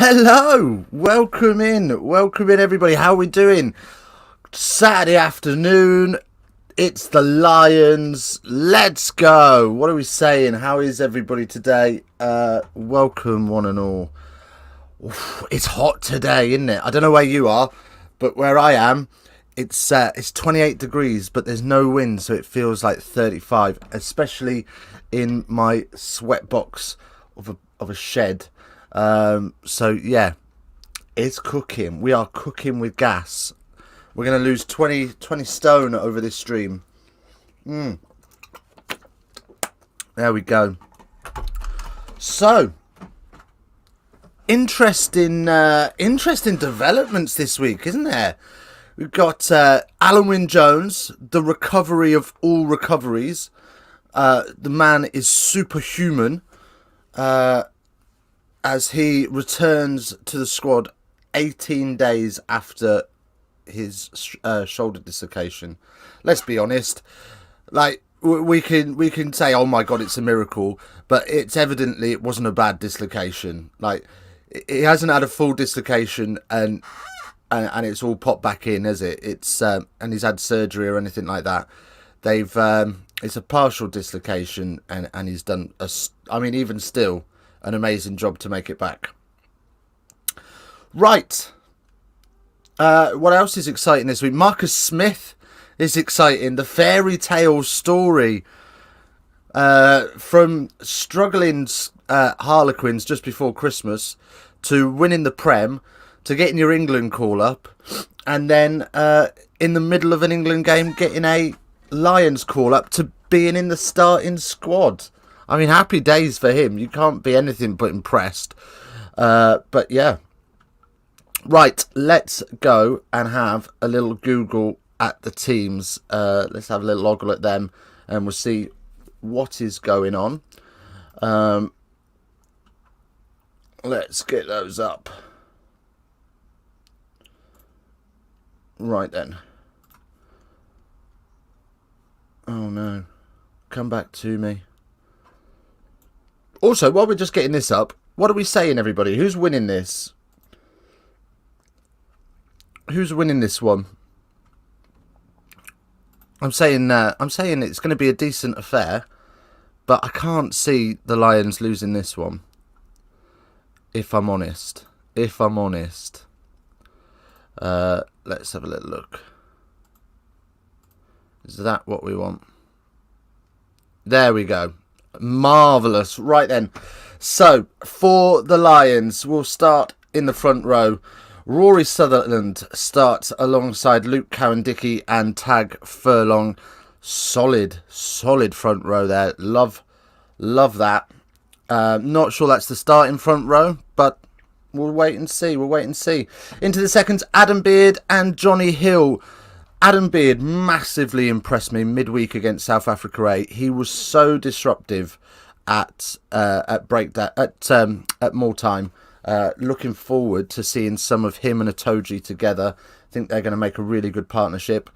Hello, welcome in everybody. How are we doing? Saturday afternoon, it's the Lions. Let's go. What are we saying? How is everybody today? Welcome one and all. Oof, it's hot today, isn't it? I don't know where you are, but where I am, it's 28 degrees, but there's no wind, so it feels like 35, especially in my sweatbox of a shed. So yeah, it's cooking. We are cooking with gas. We're going to lose 20 stone over this stream. There we go. So, interesting developments this week, isn't there? We've got Alawin Jones, the recovery of all recoveries. The man is superhuman. As he returns to the squad 18 days after his shoulder dislocation. Let's be honest, like we can say, oh my god, it's a miracle, but it wasn't a bad dislocation. Like, he hasn't had a full dislocation and it's all popped back in, has it? It's and he's had surgery or anything like that. They've it's a partial dislocation and he's done even still, an amazing job to make it back. Right. What else is exciting this week? Marcus Smith is exciting. The fairy tale story from struggling Harlequins just before Christmas to winning the Prem to getting your England call up, and then in the middle of an England game getting a Lions call up to being in the starting squad. I mean, happy days for him. You can't be anything but impressed. But yeah. Right, let's go and have a little Google at the teams. Let's have a little ogle at them and we'll see what is going on. Let's get those up. Right then. Oh no. Come back to me. Also, while we're just getting this up, what are we saying, everybody? Who's winning this? Who's winning this one? I'm saying it's going to be a decent affair, but I can't see the Lions losing this one. If I'm honest. Let's have a little look. Is that what we want? There we go. Marvellous. Right then. So, for the Lions, we'll start in the front row. Rory Sutherland starts alongside Luke Cowan-Dickey and Tag Furlong. Solid front row there. Love that. Not sure that's the starting front row, but we'll wait and see. Into the seconds, Adam Beard and Johnny Hill. Adam Beard massively impressed me midweek against South Africa A. He was so disruptive at more time. Looking forward to seeing some of him and Itoji together. I think they're going to make a really good partnership.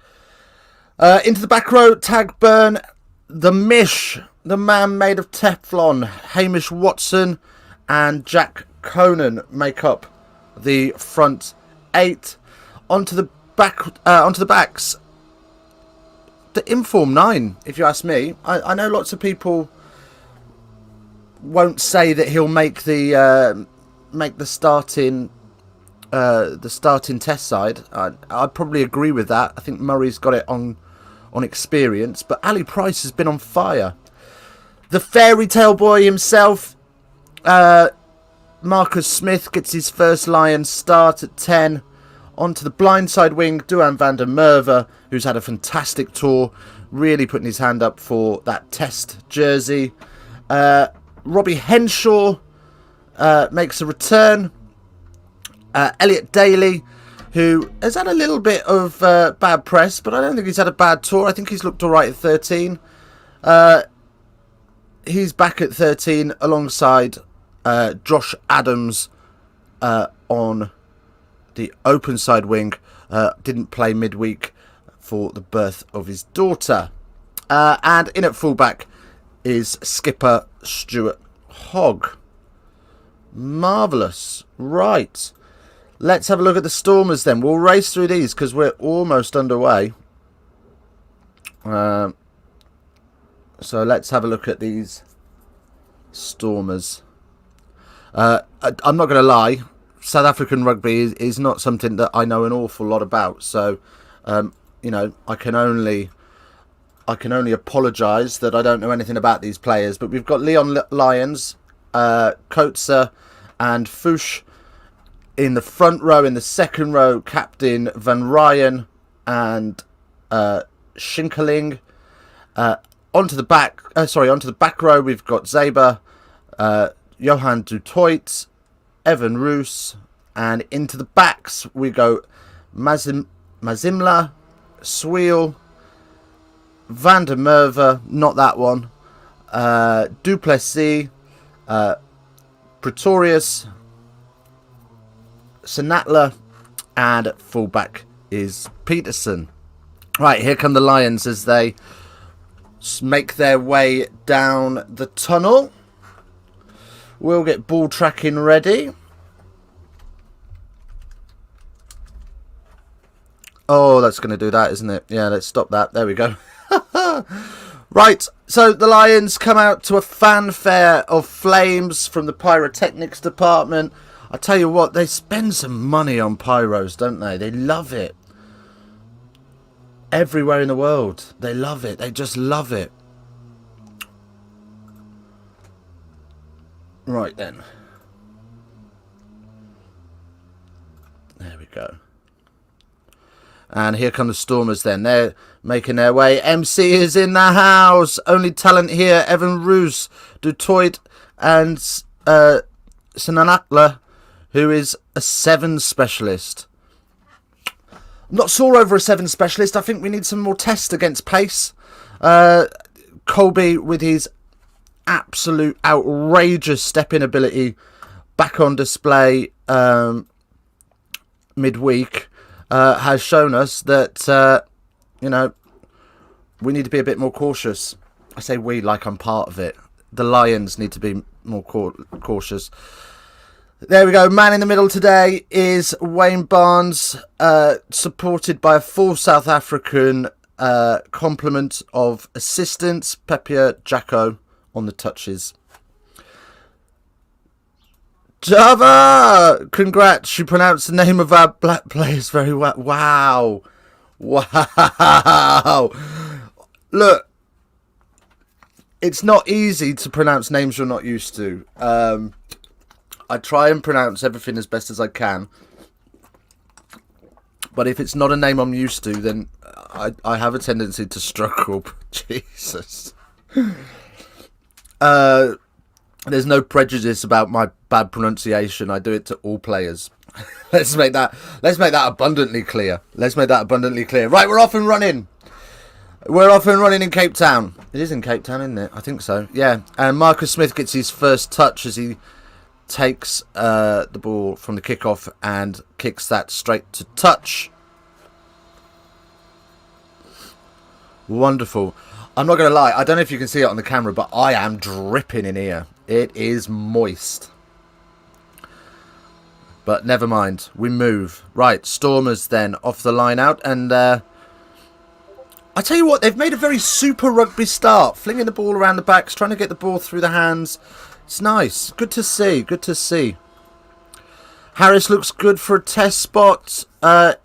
Into the back row, Tag Byrne, the Mish, the man made of Teflon, Hamish Watson and Jack Conan make up the front eight. Onto the backs, the Inform 9, if you ask me. I know lots of people won't say that he'll make the starting test side. I'd probably agree with that. I think Murray's got it on experience, but Ali Price has been on fire. The fairy tale boy himself, Marcus Smith, gets his first Lions start at 10. Onto the blindside wing, Duhan van der Merwe, who's had a fantastic tour, really putting his hand up for that test jersey. Robbie Henshaw makes a return. Elliot Daly, who has had a little bit of bad press, but I don't think he's had a bad tour. I think he's looked all right at 13. He's back at 13 alongside Josh Adams on the open side wing. Didn't play midweek for the birth of his daughter. And in at fullback is skipper Stuart Hogg. Marvellous. Right. Let's have a look at the Stormers then. We'll race through these because we're almost underway. So let's have a look at these Stormers. I'm not going to lie. South African rugby is not something that I know an awful lot about. So, you know, I can only apologise that I don't know anything about these players. But we've got Leon Lyons, Coetzer and Fouche in the front row. In the second row, Captain Van Ryan and Schinkeling. Onto the back row, we've got Zaber, Johan du Toit, Evan Roos, and into the backs we go Mazimla, Swiel, Van der Merwe, not that one, Duplessis, Pretorius, Sinatla, and fullback is Peterson. Right, here come the Lions as they make their way down the tunnel. We'll get ball tracking ready. Oh, that's going to do that, isn't it? Yeah, let's stop that. There we go. Right, so the Lions come out to a fanfare of flames from the pyrotechnics department. I tell you what, they spend some money on pyros, don't they? They love it. Everywhere in the world, they love it. They just love it. Right then. There we go. And here come the Stormers then. They're making their way. MC is in the house. Only talent here. Evan Roos, Du Toit and Sinatla, who is a 7 specialist. I'm not sore over a 7 specialist. I think we need some more tests against pace. Colby with his absolute outrageous step-in ability back on display midweek has shown us that, you know, we need to be a bit more cautious. I say we like I'm part of it. The Lions need to be more cautious. There we go. Man in the middle today is Wayne Barnes, supported by a full South African complement of assistants. Pepia Jacko on the touches. Java! Congrats, you pronounced the name of our black players very well. Wow. Wow. Look, it's not easy to pronounce names you're not used to. I try and pronounce everything as best as I can. But if it's not a name I'm used to, then I have a tendency to struggle. Jesus. There's no prejudice about my bad pronunciation. I do it to all players. Let's make that abundantly clear. Right, we're off and running. We're off and running in Cape Town. It is in Cape Town, isn't it? I think so. Yeah. And Marcus Smith gets his first touch as he takes the ball from the kickoff and kicks that straight to touch. Wonderful. I'm not going to lie, I don't know if you can see it on the camera, but I am dripping in here. It is moist. But never mind, we move. Right, Stormers then off the line out, and I tell you what, they've made a very Super Rugby start, flinging the ball around the backs, trying to get the ball through the hands. It's nice. Good to see. Good to see. Harris looks good for a test spot. And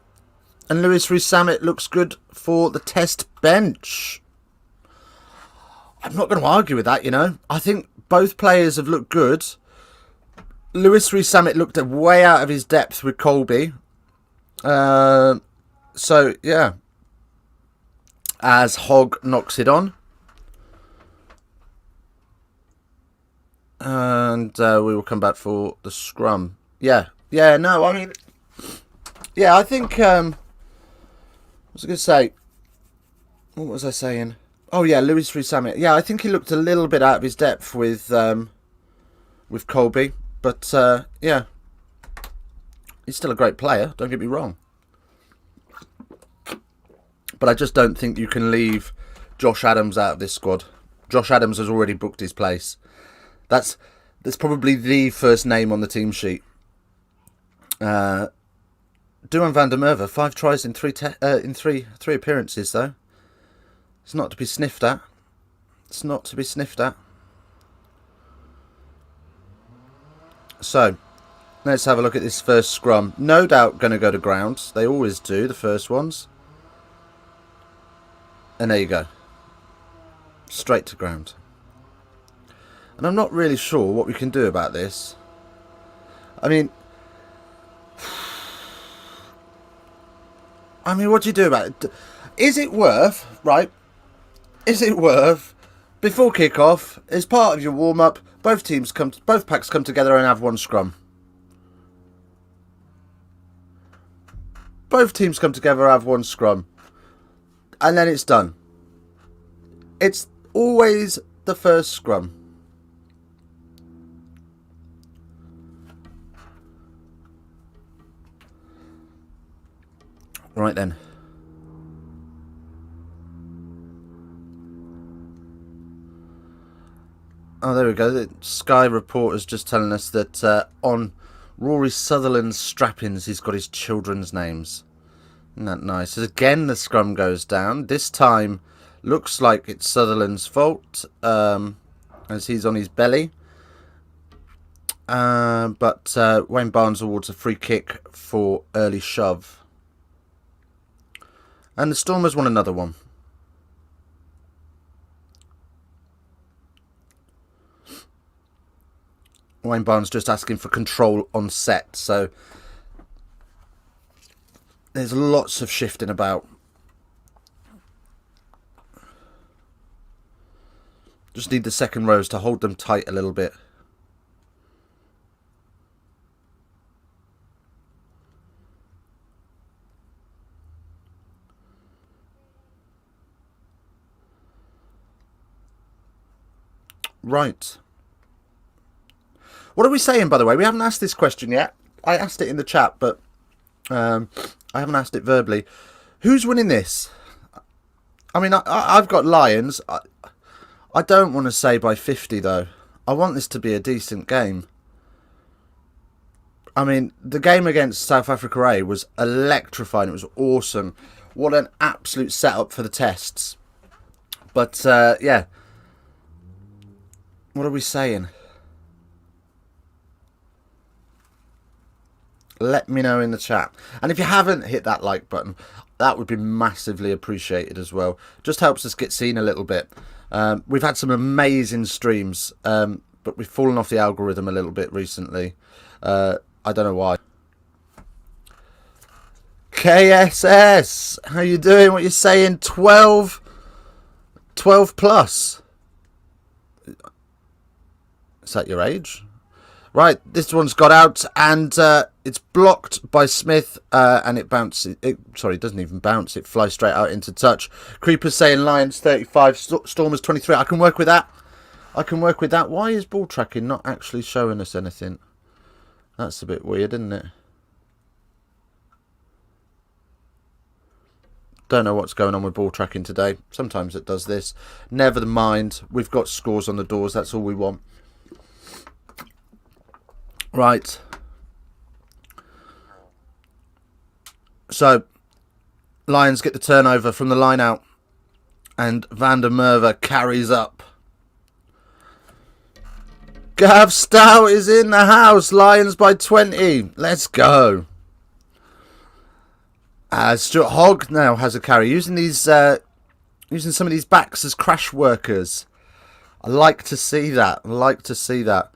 Lewis Rees-Sammit looks good for the test bench. I'm not going to argue with that, you know. I think both players have looked good. Lewis Rees-Sammit looked way out of his depth with Colby. So, yeah. As Hogg knocks it on. And we will come back for the scrum. Yeah, no, I mean... Yeah, I think... what was I going to say? What was I saying? Oh, yeah, Lewis Rees-Sammit. Yeah, I think he looked a little bit out of his depth with Colby. But, yeah. He's still a great player, don't get me wrong. But I just don't think you can leave Josh Adams out of this squad. Josh Adams has already booked his place. That's That's probably the first name on the team sheet. Duan van der Merwe, 5 tries in three appearances, though. It's not to be sniffed at. It's not to be sniffed at. So, let's have a look at this first scrum. No doubt going to go to ground. They always do, the first ones. And there you go. Straight to ground. And I'm not really sure what we can do about this. I mean, what do you do about it? Is it worth, right? Is it worth, before kickoff, as part of your warm-up, both packs come together and have one scrum? Both teams come together and have one scrum. And then it's done. It's always the first scrum. Right then. Oh, there we go. The Sky reporter's just telling us that on Rory Sutherland's strappings, he's got his children's names. Isn't that nice? Again, the scrum goes down. This time, looks like it's Sutherland's fault, as he's on his belly. But Wayne Barnes awards a free kick for early shove. And the Stormers won another one. Wayne Barnes just asking for control on set, so there's lots of shifting about. Just need the second rows to hold them tight a little bit. Right. What are we saying, by the way? We haven't asked this question yet. I asked it in the chat, but I haven't asked it verbally. Who's winning this? I mean, I've got Lions. I don't want to say by 50, though. I want this to be a decent game. I mean, the game against South Africa A was electrifying. It was awesome. What an absolute setup for the tests. But, yeah. What are we saying? Let me know in the chat. And if you haven't hit that like button, that would be massively appreciated as well. Just helps us get seen a little bit. We've had some amazing streams, but we've fallen off the algorithm a little bit recently. I don't know why. KSS, how you doing? What you saying? 12 plus. Is that your age? Right, this one's got out, and it's blocked by Smith, and it bounces. Sorry, it doesn't even bounce. It flies straight out into touch. Creeper's saying Lions 35, Stormers 23. I can work with that. I can work with that. Why is ball tracking not actually showing us anything? That's a bit weird, isn't it? Don't know what's going on with ball tracking today. Sometimes it does this. Never mind. We've got scores on the doors. That's all we want. Right. So, Lions get the turnover from the line out. And van der Merwe carries up. Gav Stout is in the house. Lions by 20. Let's go. Stuart Hogg now has a carry. Using some of these backs as crash workers. I like to see that. I like to see that.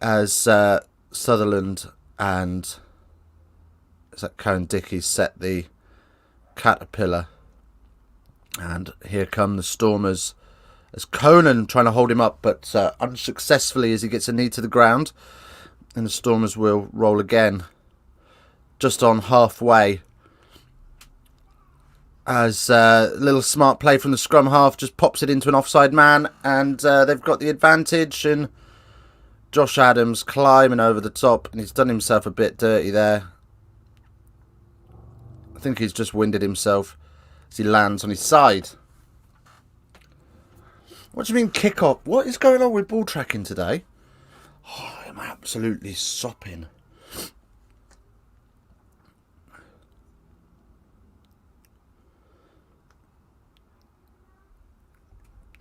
As Sutherland and is that Cohen Dickey set the caterpillar, and here come the Stormers as Conan trying to hold him up, but unsuccessfully as he gets a knee to the ground, and the Stormers will roll again just on halfway as a little smart play from the scrum half just pops it into an offside man, and they've got the advantage. And Josh Adams climbing over the top, and he's done himself a bit dirty there. I think he's just winded himself as he lands on his side. What do you mean kickoff? What is going on with ball tracking today? Oh, I'm absolutely sopping.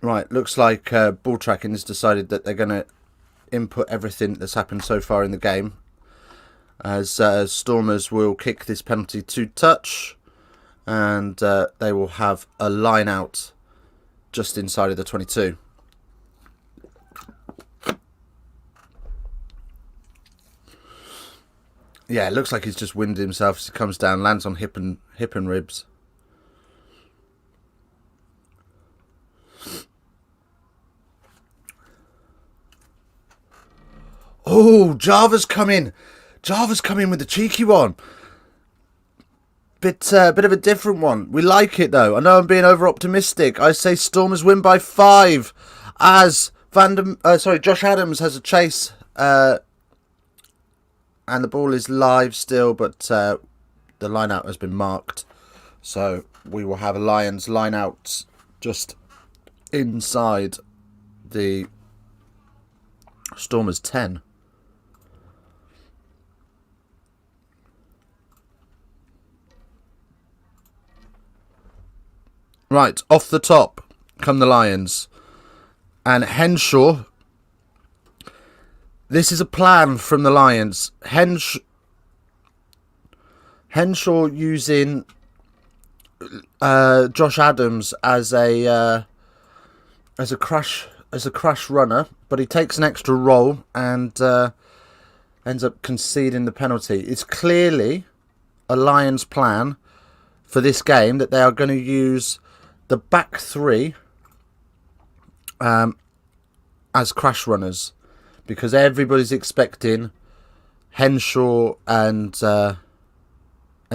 Right, looks like ball tracking has decided that they're going to input everything that's happened so far in the game, as Stormers will kick this penalty to touch, and they will have a line out just inside of the 22. Yeah, it looks like he's just winded himself as he comes down, lands on hip and ribs. Oh, Java's come in. Java's come in with the cheeky one. Bit of a different one. We like it though. I know I'm being over optimistic. I say Stormers win by 5, as Josh Adams has a chase, and the ball is live still, but the line out has been marked. So we will have a Lions line out just inside the Stormers 10. Right, off the top come the Lions. And Henshaw. This is a plan from the Lions. Henshaw using Josh Adams as a crash runner, but he takes an extra roll and ends up conceding the penalty. It's clearly a Lions plan for this game that they are going to use the back three as crash runners, because everybody's expecting Henshaw and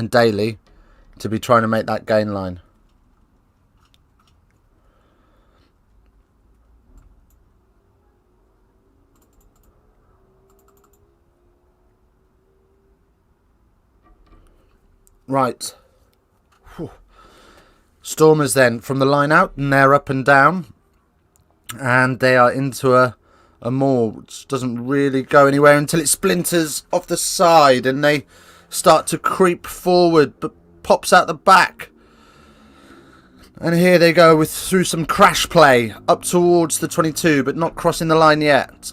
Daly to be trying to make that gain line. Right. Whew. Stormers then from the line out, and they're up and down, and they are into a maul which doesn't really go anywhere until it splinters off the side and they start to creep forward, but pops out the back. And here they go through some crash play up towards the 22, but not crossing the line yet.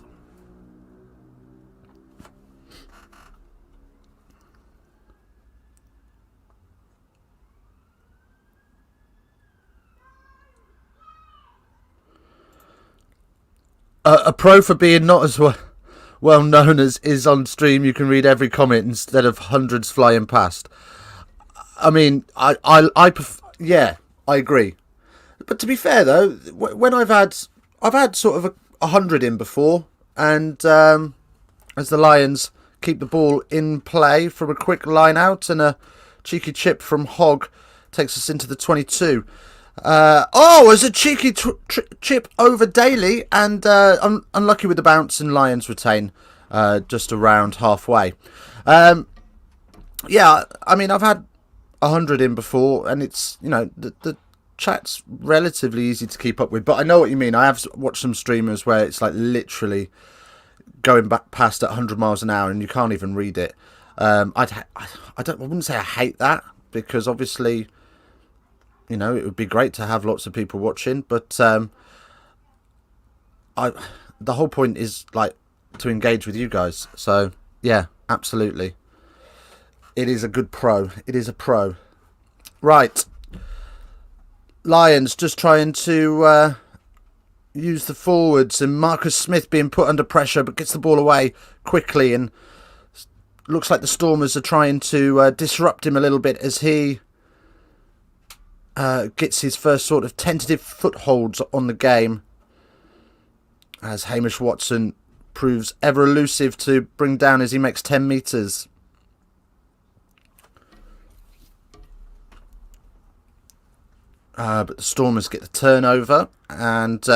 A pro for being not as well known as is on stream. You can read every comment instead of hundreds flying past. I mean, I yeah, I agree. But to be fair though, when I've had sort of 100 in before, and as the Lions keep the ball in play from a quick line out, and a cheeky chip from Hogg takes us into the 22. As a cheeky chip over Daly, and unlucky with the bounce, and Lions retain just around halfway. Yeah, I mean, I've had 100 in before, and it's, you know, the chat's relatively easy to keep up with, but I know what you mean. I have watched some streamers where it's like literally going back past at 100 miles an hour and you can't even read it. I wouldn't say I hate that, because obviously, you know, it would be great to have lots of people watching, but the whole point is like to engage with you guys. So yeah, absolutely, it is a good pro. It is a pro. Right, Lions just trying to use the forwards, and Marcus Smith being put under pressure, but gets the ball away quickly, and looks like the Stormers are trying to disrupt him a little bit as he gets his first sort of tentative footholds on the game, as Hamish Watson proves ever elusive to bring down as he makes 10 metres. But the Stormers get the turnover and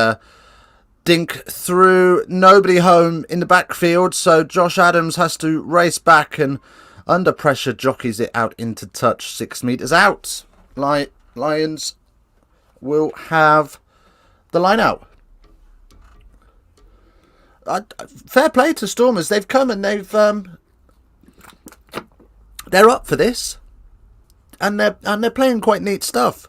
dink through. Nobody home in the backfield, so Josh Adams has to race back and under pressure jockeys it out into touch, 6 metres out. Lions will have the line out. fair play to Stormers. They've come and they're up for this, and they're playing quite neat stuff.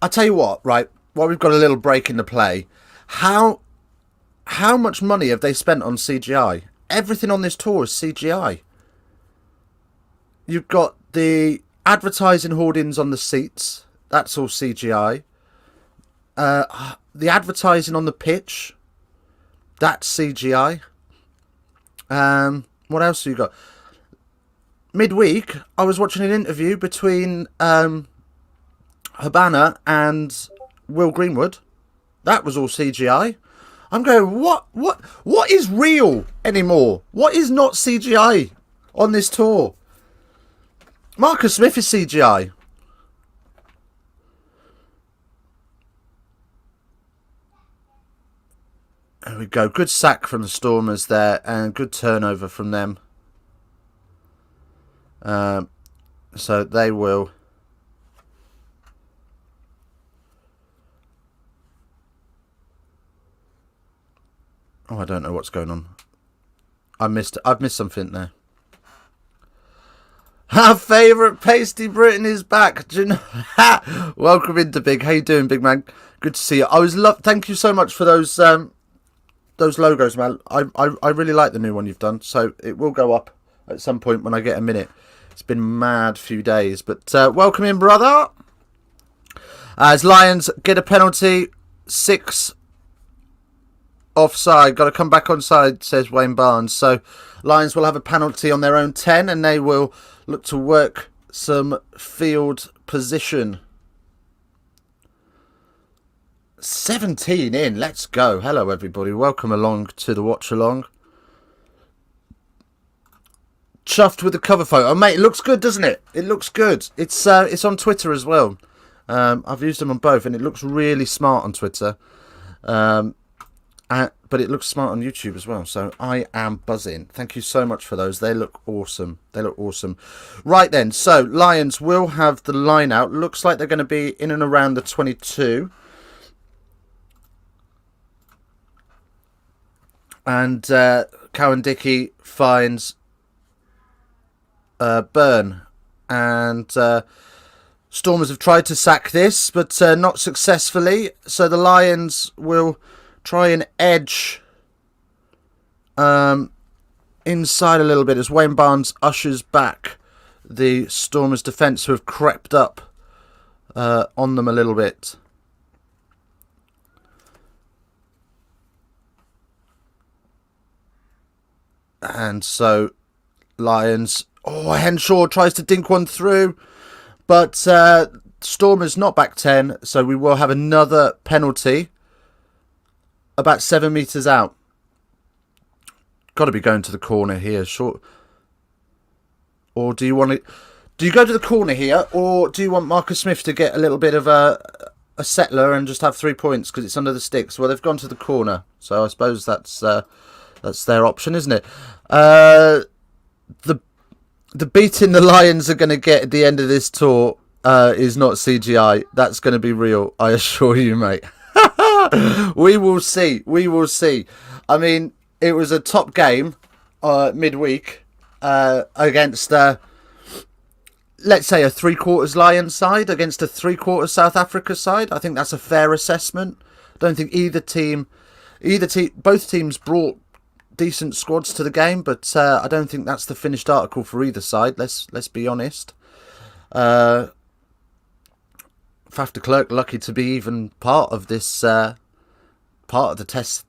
I tell you what, right? While we've got a little break in the play, how much money have they spent on CGI? Everything on this tour is CGI. You've got the advertising hoardings on the seats. That's all CGI. The advertising on the pitch. That's CGI. What else have you got? Midweek, I was watching an interview between Habana and Will Greenwood. That was all CGI. I'm going, what is real anymore? What is not CGI on this tour? Marcus Smith is CGI. There we go. Good sack from the Stormers there, and good turnover from them. So they will. Oh, I don't know what's going on. I've missed something there. Our favourite pasty Britain is back. Do you know? Welcome into Big. How you doing, big man? Good to see you. Thank you so much for those logos, man. I really like the new one you've done. So it will go up at some point when I get a minute. It's been mad few days, but welcome in, brother. As Lions get a penalty, 6 offside. Got to come back onside, says Wayne Barnes. So Lions will have a penalty on their own 10, and they will look to work some field position. 17 in. Let's go. Hello, everybody. Welcome along to the Watchalong. Chuffed with the cover photo. Oh, mate, it looks good, doesn't it? It looks good. It's on Twitter as well. I've used them on both, and it looks really smart on Twitter. But it looks smart on YouTube as well. So I am buzzing. Thank you so much for those. They look awesome. They look awesome. Right then. So Lions will have the line out. Looks like they're going to be in and around the 22. And Cowan Dickey finds Byrne. And Stormers have tried to sack this, but not successfully. So the Lions will try and edge inside a little bit as Wayne Barnes ushers back the Stormers' defence, who have crept up on them a little bit. And so Lions... Oh, Henshaw tries to dink one through, but Stormers not back 10, so we will have another penalty about 7 metres out. Got to be going to the corner here, short. Or do you want to... Do you go to the corner here, or do you want Marcus Smith to get a little bit of a settler and just have 3 points because it's under the sticks? Well, they've gone to the corner, so I suppose that's their option, isn't it? The beating the Lions are going to get at the end of this tour is not CGI. That's going to be real, I assure you, mate. We will see. We will see. I mean, it was a top game midweek against, let's say, a 3/4 Lions side against a 3/4 South Africa side. I think that's a fair assessment. I don't think both teams brought decent squads to the game, but I don't think that's the finished article for either side. Let's be honest. Faf de Klerk lucky to be even part of this part of the test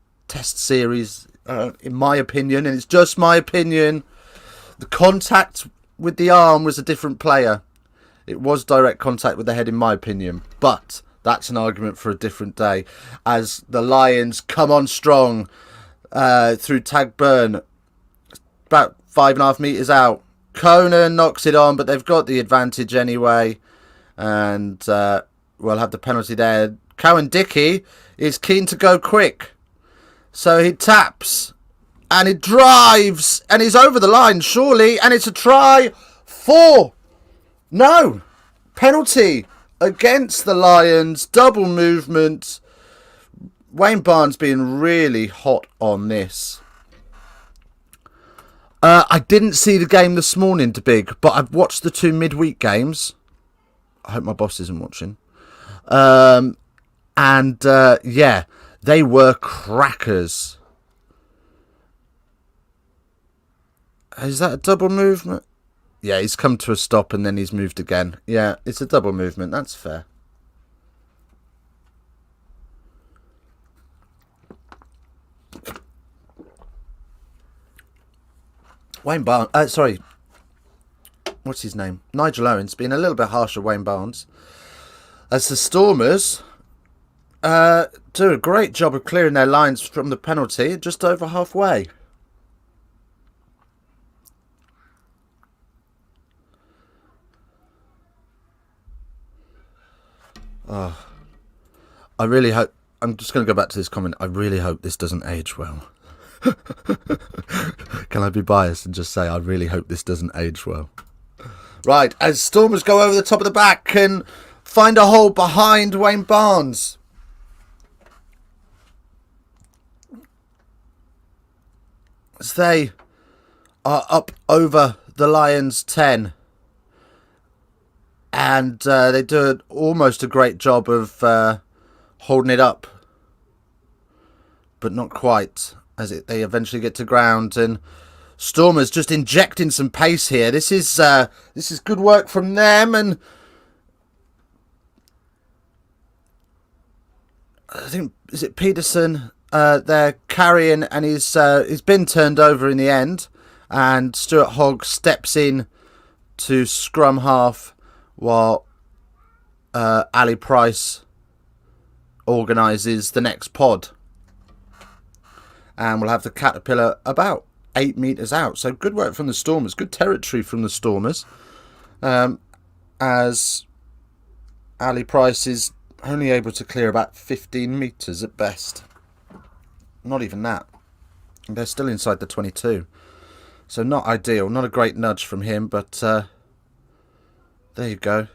series, in my opinion, and it's just my opinion. The contact with the arm was a different player. It was direct contact with the head, in my opinion, but that's an argument for a different day. As the Lions come on strong through Tag Byrne, about 5.5 metres out. Conan knocks it on, but they've got the advantage anyway, and we'll have the penalty there. Cowan Dickey is keen to go quick, so he taps and he drives and he's over the line, surely, and it's a try for... No, penalty against the Lions. Double movement. Wayne Barnes being really hot on this. I didn't see the game this morning, Big, but I've watched the 2 midweek games. I hope my boss isn't watching. Yeah, they were crackers. Is that a double movement? Yeah, he's come to a stop and then he's moved again. Yeah, it's a double movement. That's fair. Wayne Barnes, what's his name? Nigel Owens being a little bit harsh on Wayne Barnes. As the Stormers do a great job of clearing their lines from the penalty, just over halfway. Oh, I really hope, I'm just going to go back to this comment, I really hope this doesn't age well. Can I be biased and just say I really hope this doesn't age well? Right, as Stormers go over the top of the back and find a hole behind Wayne Barnes. As they are up over the Lions 10. And they do almost a great job of holding it up. But not quite, as they eventually get to ground. And Stormers just injecting some pace here. This is good work from them. And I think, is it Peterson? They're carrying, and he's been turned over in the end. And Stuart Hogg steps in to scrum half, while Ali Price organises the next pod. And we'll have the Caterpillar about 8 metres out. So good work from the Stormers. Good territory from the Stormers. As Ali Price is only able to clear about 15 metres at best. Not even that. They're still inside the 22. So not ideal. Not a great nudge from him, but there you go.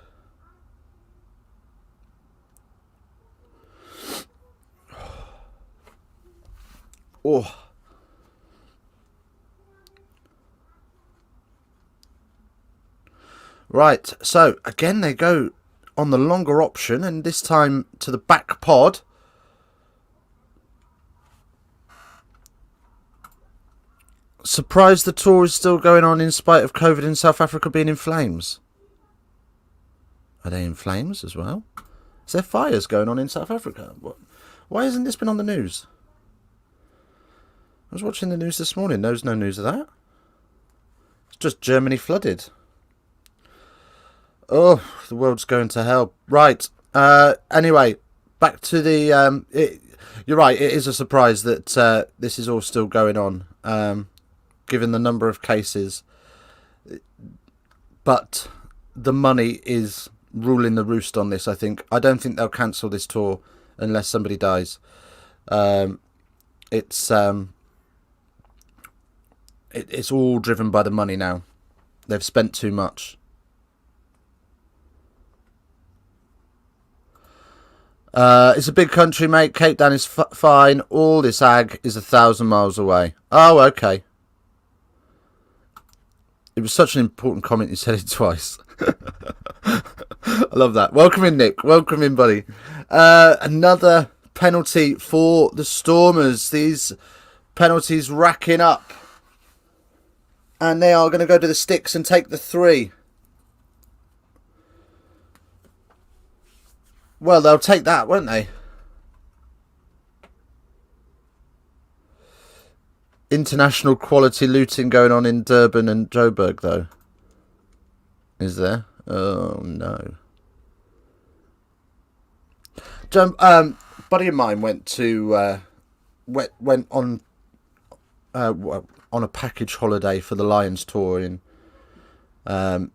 Oh. Right, so again they go on the longer option, and this time to the back pod. Surprised the tour is still going on in spite of COVID in South Africa being in flames. Are they in flames as well? Is there fires going on in South Africa? Why hasn't this been on the news? I was watching the news this morning. There's no news of that. It's just Germany flooded. Oh, the world's going to hell. Right. Anyway, back to the... you're right. It is a surprise that this is all still going on, given the number of cases. But the money is ruling the roost on this, I think. I don't think they'll cancel this tour unless somebody dies. It's all driven by the money now. They've spent too much. It's a big country, mate. Cape Town is fine. All this ag is 1,000 miles away. Oh, okay. It was such an important comment, you said it twice. I love that. Welcome in, Nick. Welcome in, buddy. Another penalty for the Stormers. These penalties racking up. And they are going to go to the sticks and take the 3. Well, they'll take that, won't they? International quality looting going on in Durban and Joburg, though. Is there? Oh, no. Buddy of mine went to... went on a package holiday for the Lions tour in... when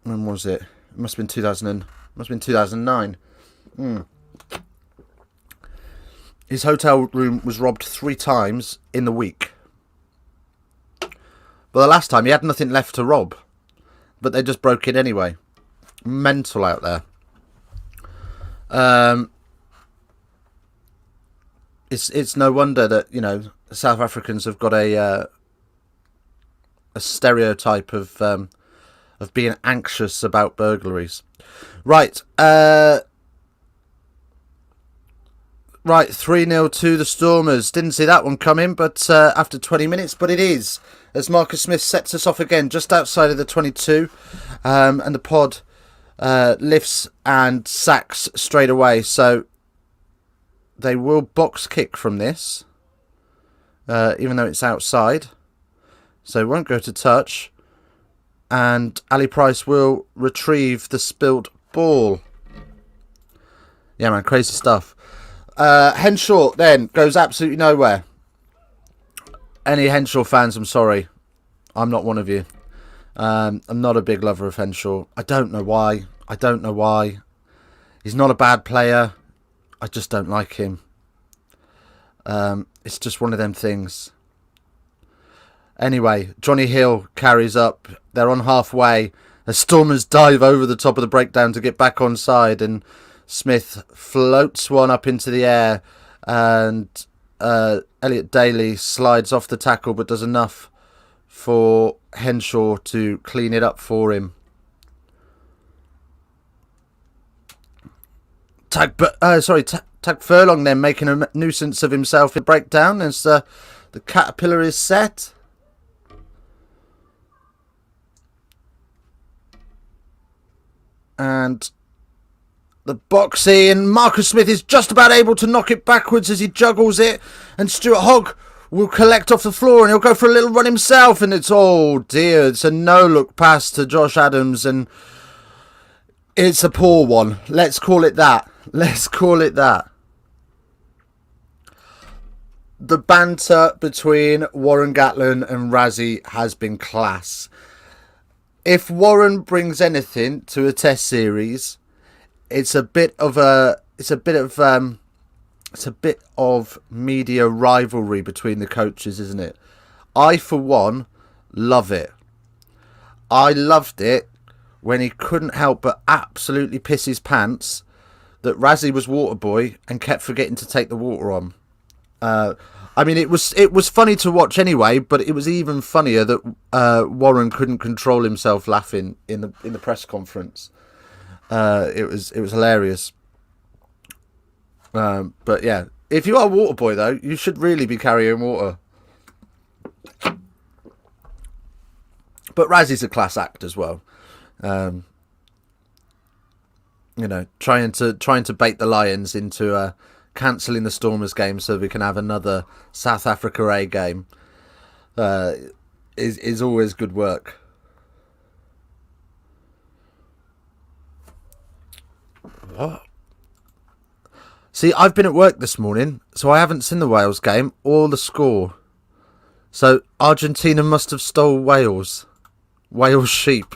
was it? It must have been 2009. His hotel room was robbed 3 times in the week. But the last time he had nothing left to rob. But they just broke in anyway. mental out there. It's no wonder that, you know, South Africans have got a stereotype of being anxious about burglaries. Right, 3-0 to the Stormers. Didn't see that one coming, but after 20 minutes, but it is, as Marcus Smith sets us off again just outside of the 22, and the pod lifts and sacks straight away. So they will box kick from this, even though it's outside. So it won't go to touch. And Ali Price will retrieve the spilt ball. Yeah, man, crazy stuff. Henshaw then goes absolutely nowhere. Any Henshaw fans, I'm sorry. I'm not one of you. I'm not a big lover of Henshaw. I don't know why. He's not a bad player. I just don't like him. It's just one of them things. Anyway, Johnny Hill carries up. They're on halfway. The Stormers dive over the top of the breakdown to get back on side, and Smith floats one up into the air, and Elliot Daly slides off the tackle but does enough for Henshaw to clean it up for him. Tag Furlong then making a nuisance of himself in breakdown as the caterpillar is set. And the boxy, and Marcus Smith is just about able to knock it backwards as he juggles it, and Stuart Hogg will collect off the floor and he'll go for a little run himself, and it's, oh dear, it's a no-look pass to Josh Adams, and it's a poor one. Let's call it that. The banter between Warren Gatland and Razzie has been class. If Warren brings anything to a test series, it's a bit of media rivalry between the coaches, isn't it? I, for one, love it. I loved it when he couldn't help but absolutely piss his pants that Razzie was water boy and kept forgetting to take the water on. I mean, it was funny to watch anyway, but it was even funnier that Warren couldn't control himself laughing in the press conference. It was hilarious. But yeah, if you are a water boy though, you should really be carrying water. But Razzie's a class act as well. You know, trying to bait the Lions into cancelling the Stormers game so we can have another South Africa A game is always good work. What? See, I've been at work this morning, so I haven't seen the Wales game or the score. So Argentina must have stole Wales sheep.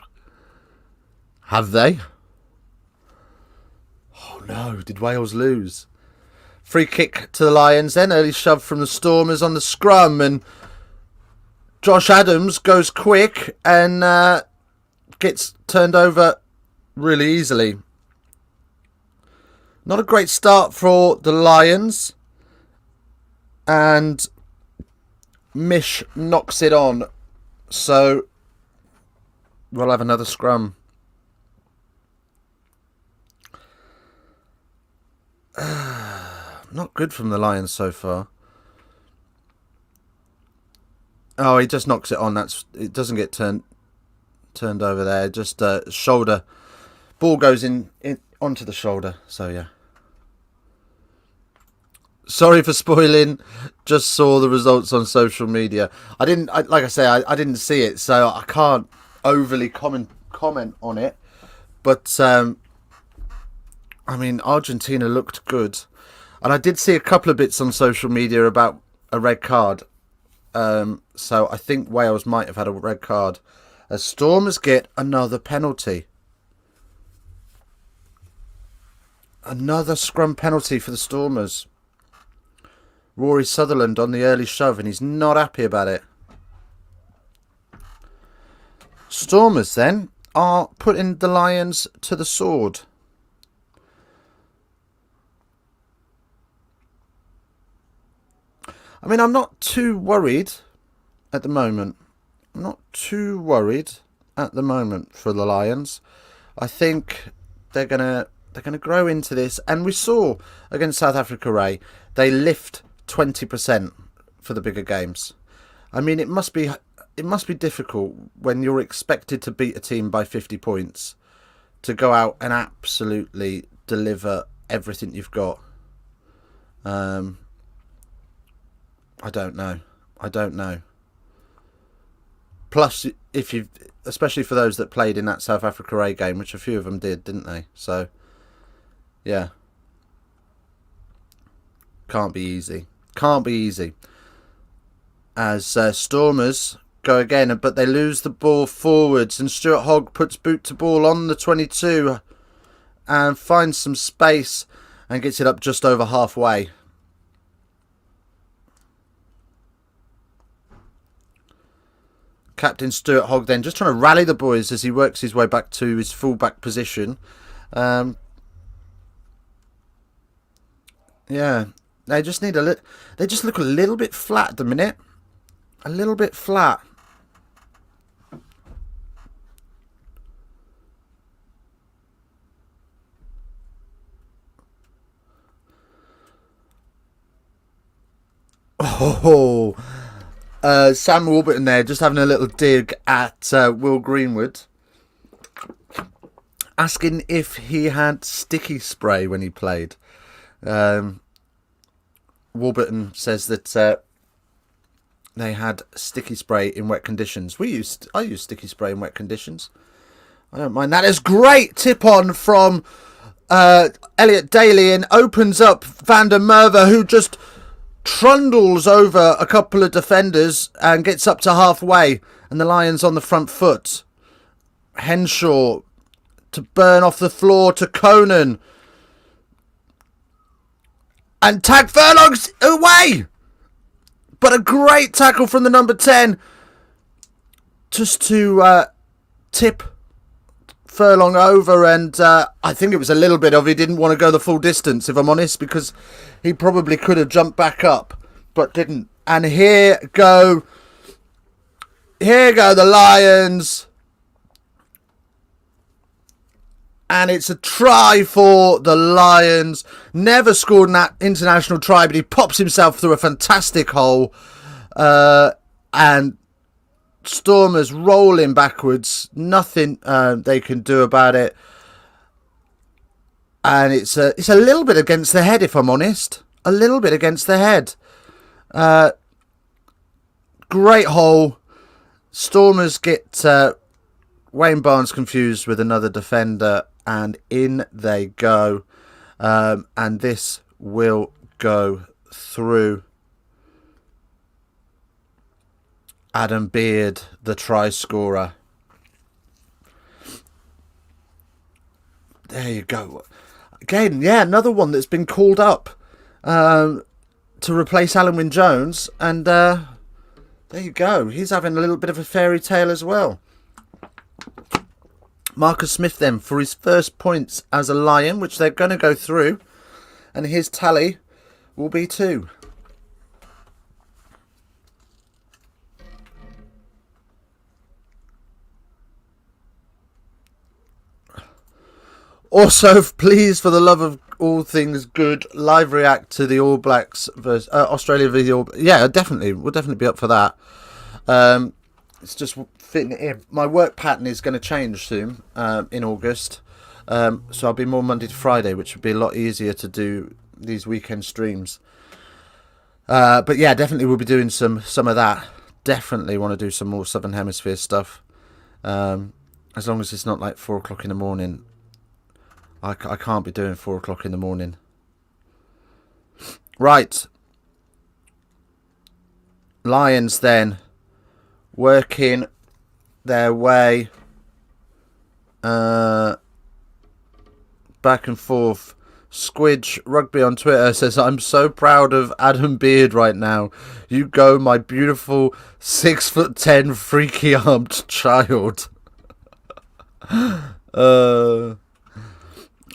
Have they? Oh no, did Wales lose? Free kick to the Lions then, early shove from the Stormers on the scrum, and Josh Adams goes quick and gets turned over really easily. Not a great start for the Lions, and Mish knocks it on, so we'll have another scrum. Not good from the Lions so far. Oh, he just knocks it on. It doesn't get turned over there. Just shoulder. Ball goes in onto the shoulder. So yeah. Sorry for spoiling. Just saw the results on social media. I didn't see it, so I can't overly comment on it. But I mean, Argentina looked good. And I did see a couple of bits on social media about a red card. So I think Wales might have had a red card. As Stormers get another penalty. Another scrum penalty for the Stormers. Rory Sutherland on the early shove, and he's not happy about it. Stormers then are putting the Lions to the sword. I mean, I'm not too worried at the moment. I'm not too worried at the moment for the Lions. I think they're gonna grow into this, and we saw against South Africa, Ray, they lift 20% for the bigger games. I mean, it must be difficult when you're expected to beat a team by 50 points to go out and absolutely deliver everything you've got. I don't know. Plus, especially for those that played in that South Africa A game, which a few of them did, didn't they? So, yeah. Can't be easy. As Stormers go again, but they lose the ball forwards, and Stuart Hogg puts boot to ball on the 22 and finds some space and gets it up just over halfway. Captain Stuart Hogg then just trying to rally the boys as he works his way back to his full-back position. Yeah, they just need they just look a little bit flat at the minute. A little bit flat. Oh, Sam Warburton there just having a little dig at Will Greenwood, asking if he had sticky spray when he played. Warburton says that they had sticky spray in wet conditions. I use sticky spray in wet conditions. I don't mind that. It's great tip on from Elliot Daly and opens up Van der Merwe, who just trundles over a couple of defenders and gets up to halfway, and the Lions on the front foot. Henshaw to burn off the floor to Conan, and Tag Furlong's away, but a great tackle from the number 10 just to tip Furlong over, and I think it was a little bit of he didn't want to go the full distance, if I'm honest, because he probably could have jumped back up but didn't. And here go the Lions, and it's a try for the Lions. Never scored in that international try, but he pops himself through a fantastic hole, and Stormers rolling backwards. Nothing they can do about it. And it's a little bit against the head, if I'm honest. A little bit against the head. Great hole. Stormers get Wayne Barnes confused with another defender, and in they go. And this will go through. Adam Beard, the try scorer. There you go. Again, yeah, another one that's been called up to replace Alawin Jones. And there you go. He's having a little bit of a fairy tale as well. Marcus Smith then for his first points as a Lion, which they're going to go through. And his tally will be 2. Also, please, for the love of all things good, live react to the All Blacks versus Australia v the All Blacks. Yeah, definitely. We'll definitely be up for that. It's just fitting it in. My work pattern is going to change soon in August. So I'll be more Monday to Friday, which would be a lot easier to do these weekend streams. But yeah, definitely we'll be doing some of that. Definitely want to do some more Southern Hemisphere stuff. As long as it's not like 4 o'clock in the morning. I can't be doing 4 o'clock in the morning. Right. Lions then working their way back and forth. Squidge Rugby on Twitter says, I'm so proud of Adam Beard right now. You go, my beautiful 6'10" freaky armed child.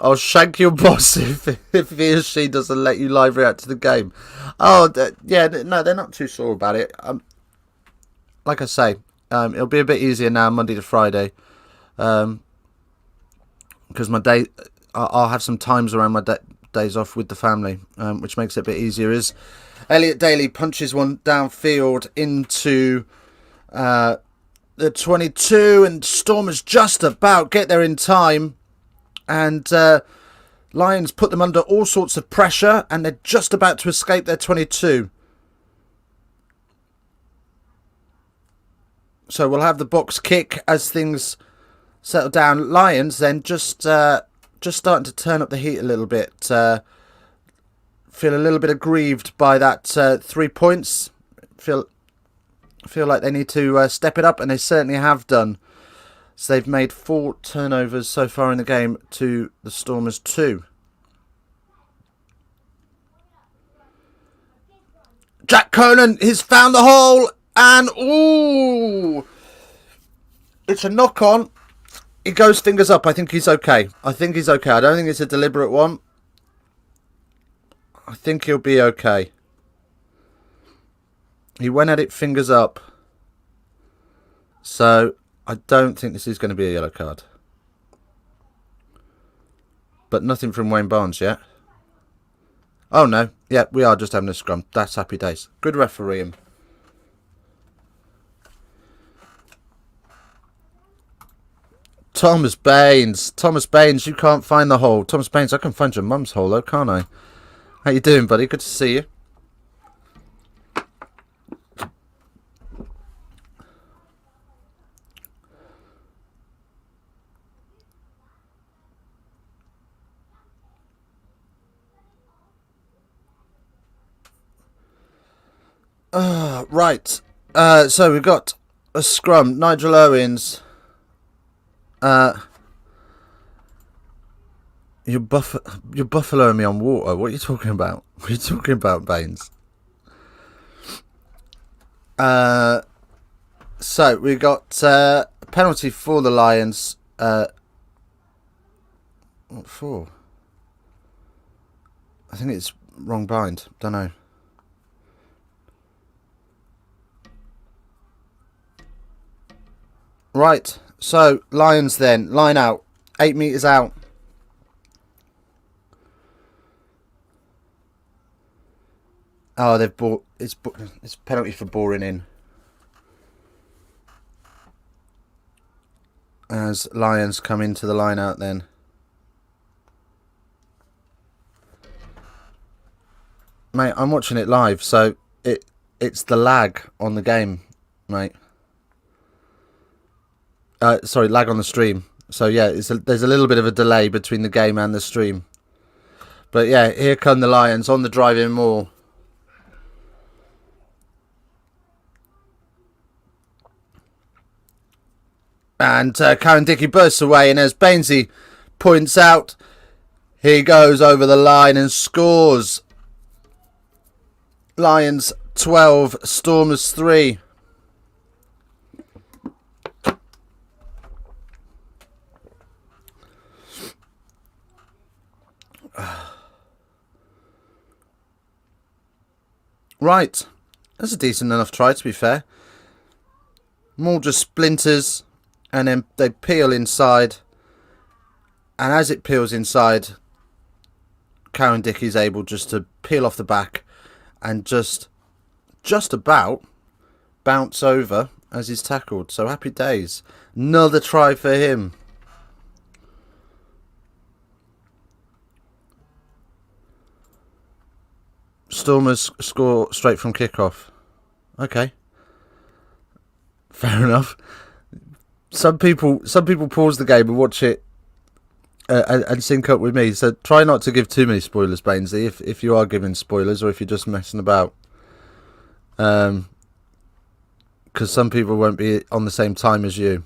I'll shank your boss if he or she doesn't let you live react to the game. Oh, yeah, no, they're not too sure about it. Like I say, it'll be a bit easier now, Monday to Friday, because my day, I'll have some times around my days off with the family, which makes it a bit easier. As Elliot Daly punches one downfield into the 22, and Stormers just about get there in time. And Lions put them under all sorts of pressure, and they're just about to escape their 22. So we'll have the box kick as things settle down. Lions then just starting to turn up the heat a little bit. Feel a little bit aggrieved by that 3 points. Feel like they need to step it up, and they certainly have done. So they've made 4 turnovers so far in the game to the Stormers 2. Jack Conan has found the hole, and ooh, it's a knock on. He goes fingers up. I think he's okay. I don't think it's a deliberate one. I think he'll be okay. He went at it fingers up. So I don't think this is going to be a yellow card. But nothing from Wayne Barnes yet. Oh no. Yeah, we are just having a scrum. That's happy days. Good refereeing. Thomas Baines, you can't find the hole. Thomas Baines, I can find your mum's hole though, can't I? How you doing, buddy? Good to see you. Right. So we've got a scrum. Nigel Owens. You're buffaloing me on water. What are you talking about? What are you talking about, Baines? So we got a penalty for the Lions. What for? I think it's wrong bind. Don't know. Right. So Lions then line out, 8 meters out. Oh, they've bought. It's penalty for boring in. As Lions come into the line out then. Mate, I'm watching it live, so it's the lag on the game, mate. Sorry, lag on the stream. So yeah, there's a little bit of a delay between the game and the stream. But yeah, here come the Lions on the drive-in maul. And Karen Dickey bursts away, and as Bainesy points out, he goes over the line and scores. Lions 12, Stormers 3. Right, that's a decent enough try, to be fair. Maul just splinters, and then they peel inside, and as it peels inside, Karen Dickey's able just to peel off the back and just about bounce over as he's tackled. So happy days. Another try for him. Stormers score straight from kickoff. Okay. Fair enough. Some people pause the game and watch it and sync up with me. So try not to give too many spoilers, Bainesy, if you are giving spoilers or if you're just messing about. Because some people won't be on the same time as you.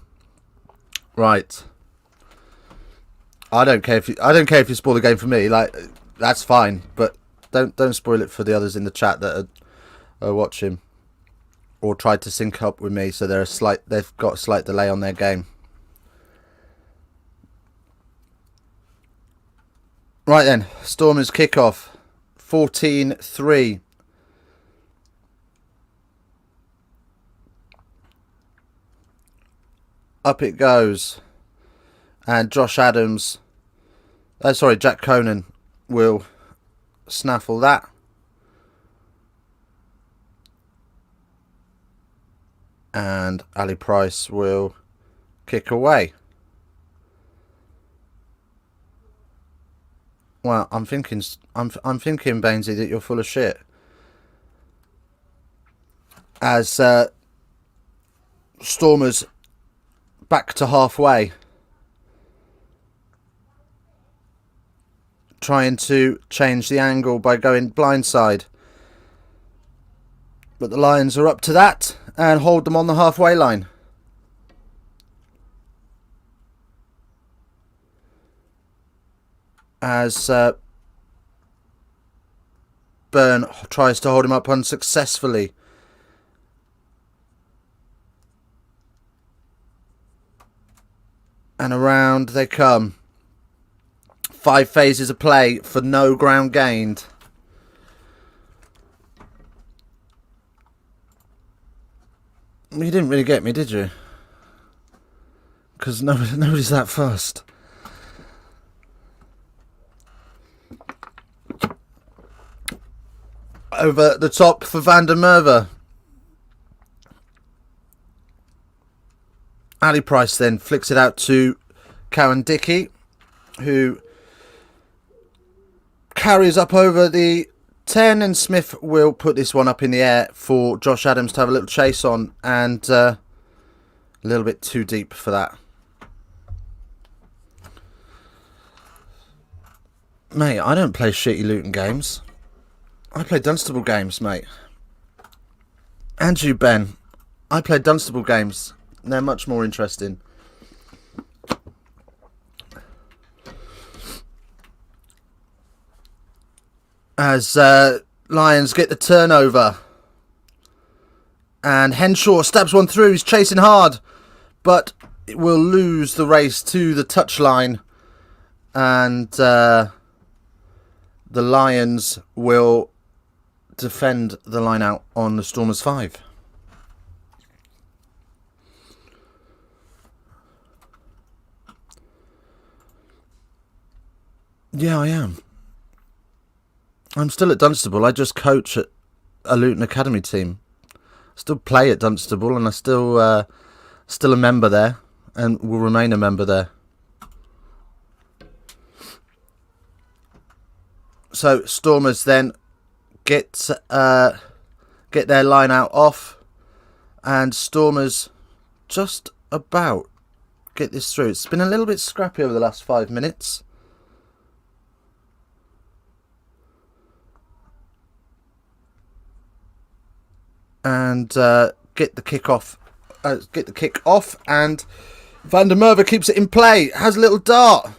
Right. I don't care if you spoil the game for me. Like, that's fine, but don't spoil it for the others in the chat that are watching or tried to sync up with me. So they've got a slight delay on their game. Right then, Stormers kickoff. 14-3. Up it goes. And Jack Conan will snaffle that. And Ali Price will kick away. Well, I'm thinking, Bainesy, that you're full of shit. As Stormers back to halfway, trying to change the angle by going blindside. But the Lions are up to that and hold them on the halfway line. As Byrne tries to hold him up unsuccessfully. And around they come. 5 phases of play for no ground gained. You didn't really get me, did you? Because nobody's that fast. Over the top for Van der Merwe. Ali Price then flicks it out to Cowan Dickey, who carries up over the 10, and Smith will put this one up in the air for Josh Adams to have a little chase on, and a little bit too deep for that. Mate, I don't play shitty Luton games. I play Dunstable games, mate. And you, Ben. I play Dunstable games. They're much more interesting. As Lions get the turnover. And Henshaw stabs one through. He's chasing hard. But it will lose the race to the touchline. And the Lions will defend the line out on the Stormers 5. Yeah, I am. I'm still at Dunstable. I just coach at a Luton Academy team. Still play at Dunstable, and I still a member there, and will remain a member there. So Stormers then get their line out off, and Stormers just about get this through. It's been a little bit scrappy over the last 5 minutes. And get the kick off, and Van der Merwe keeps it in play. Has a little dart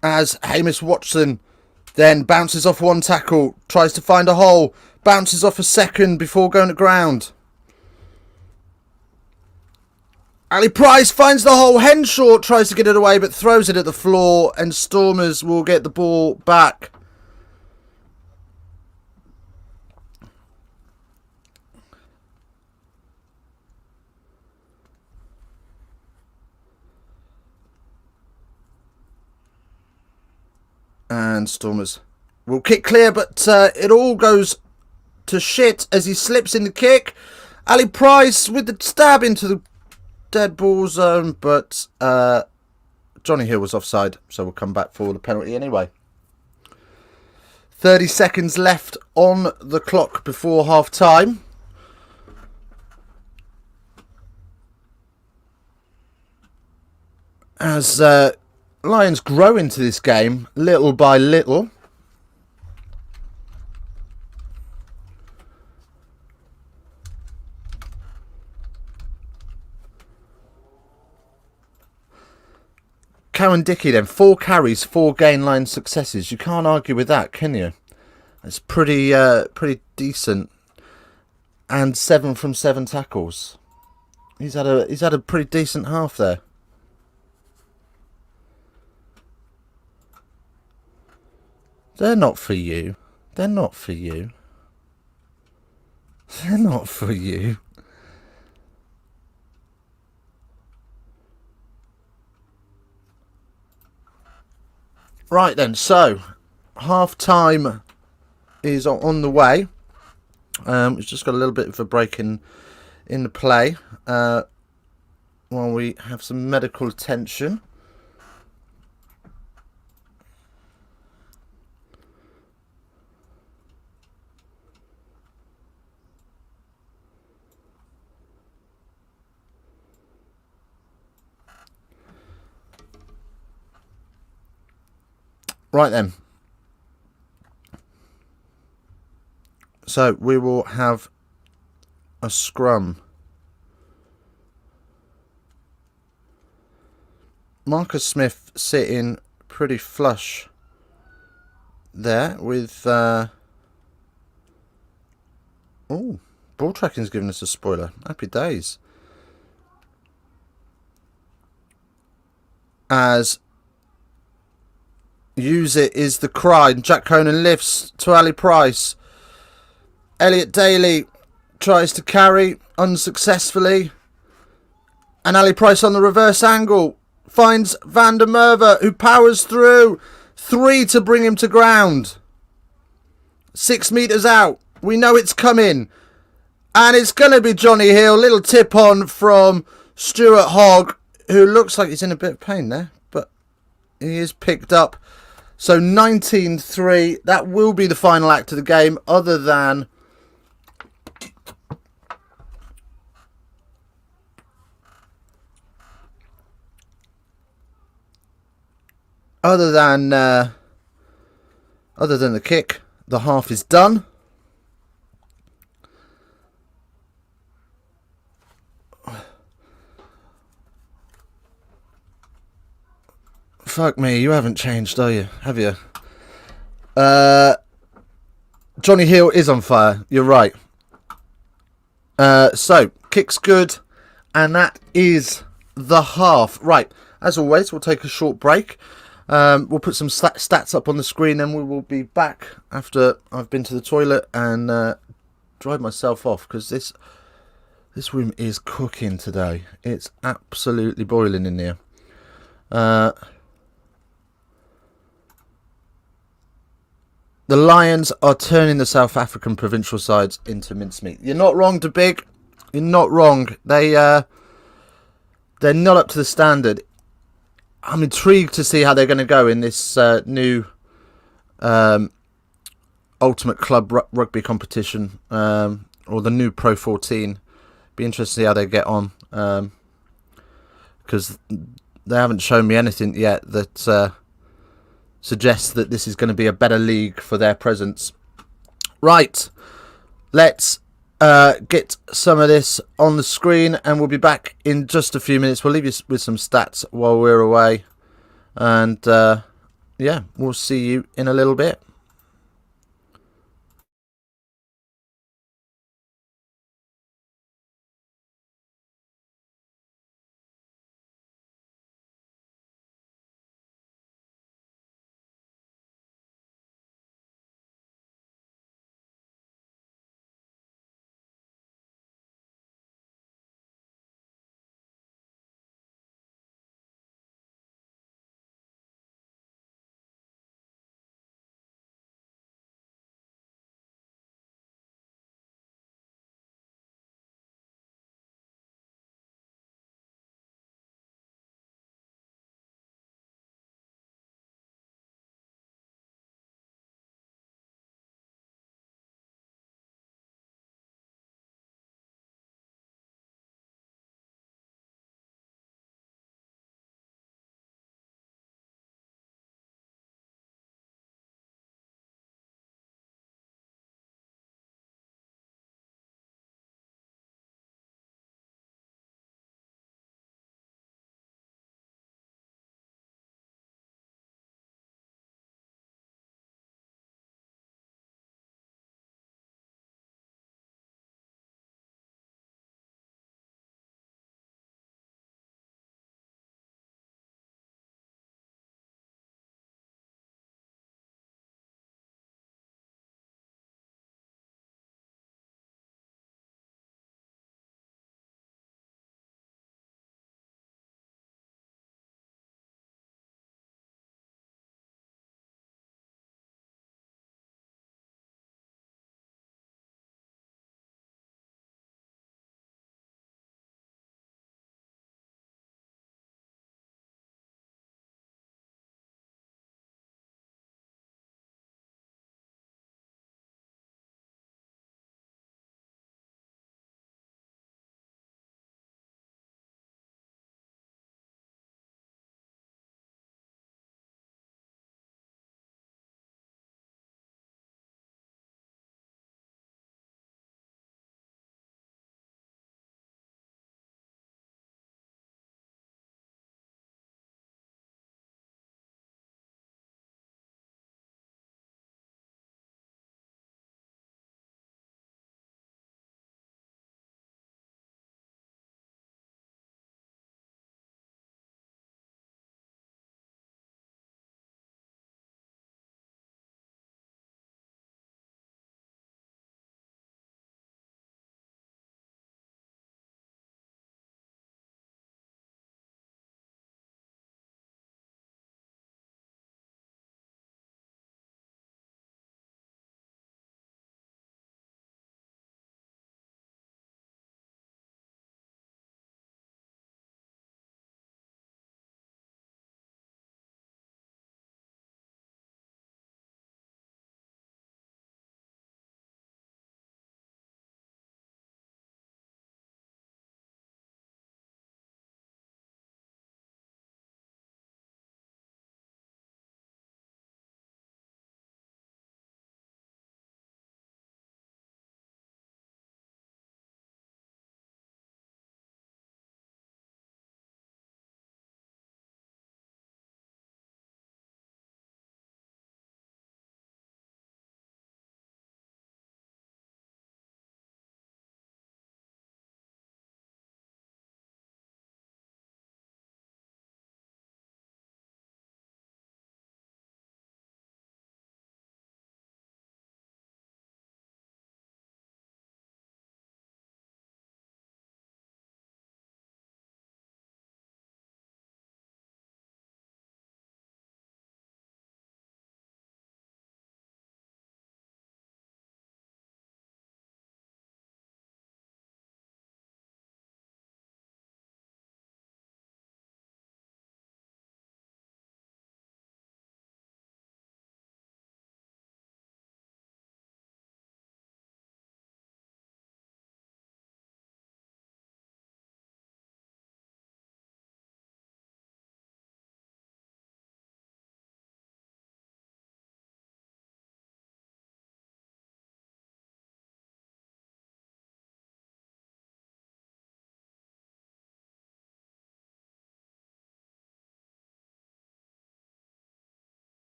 as Hamish Watson then bounces off one tackle, tries to find a hole, bounces off a second before going to ground. Ali Price finds the hole. Henshaw tries to get it away but throws it at the floor, and Stormers will get the ball back. And Stormers will kick clear, but it all goes to shit as he slips in the kick. Ali Price with the stab into the dead ball zone, but Johnny Hill was offside, so we'll come back for the penalty anyway. 30 seconds left on the clock before half time. As Lions grow into this game little by little. Cowan Dickey then, 4 carries, 4 gain line successes. You can't argue with that, can you? It's pretty decent. And 7 from 7 tackles. He's had a pretty decent half there. They're not for you. They're not for you. They're not for you. Right then, so half time is on the way. We've just got a little bit of a break in the play while we have some medical attention. Right then. So we will have a scrum. Marcus Smith sitting pretty flush there with... ball tracking's giving us a spoiler. Happy days. As use it is the cry. Jack Conan lifts to Ali Price. Elliot Daly tries to carry unsuccessfully. And Ali Price on the reverse angle finds Van der Merwe, who powers through. 3 to bring him to ground. 6 metres out. We know it's coming. And it's going to be Johnny Hill. Little tip on from Stuart Hogg, who looks like he's in a bit of pain there. But he is picked up. So 19-3. That will be the final act of the game, other than... Other than the kick, the half is done. Fuck me, you haven't changed, are you? Have you? Johnny Hill is on fire. You're right. So, kick's good. And that is the half. Right, as always, we'll take a short break. We'll put some stats up on the screen, and we will be back after I've been to the toilet and dried myself off, because this room is cooking today. It's absolutely boiling in here. The Lions are turning the South African provincial sides into mincemeat. You're not wrong, De Big. You're not wrong. They're not up to the standard. I'm intrigued to see how they're going to go in this new Ultimate Club Rugby competition, or the new Pro 14. Be interested to see how they get on, because they haven't shown me anything yet that suggests that this is going to be a better league for their presence. Right, let's get some of this on the screen, and we'll be back in just a few minutes. We'll leave you with some stats while we're away, and yeah, we'll see you in a little bit.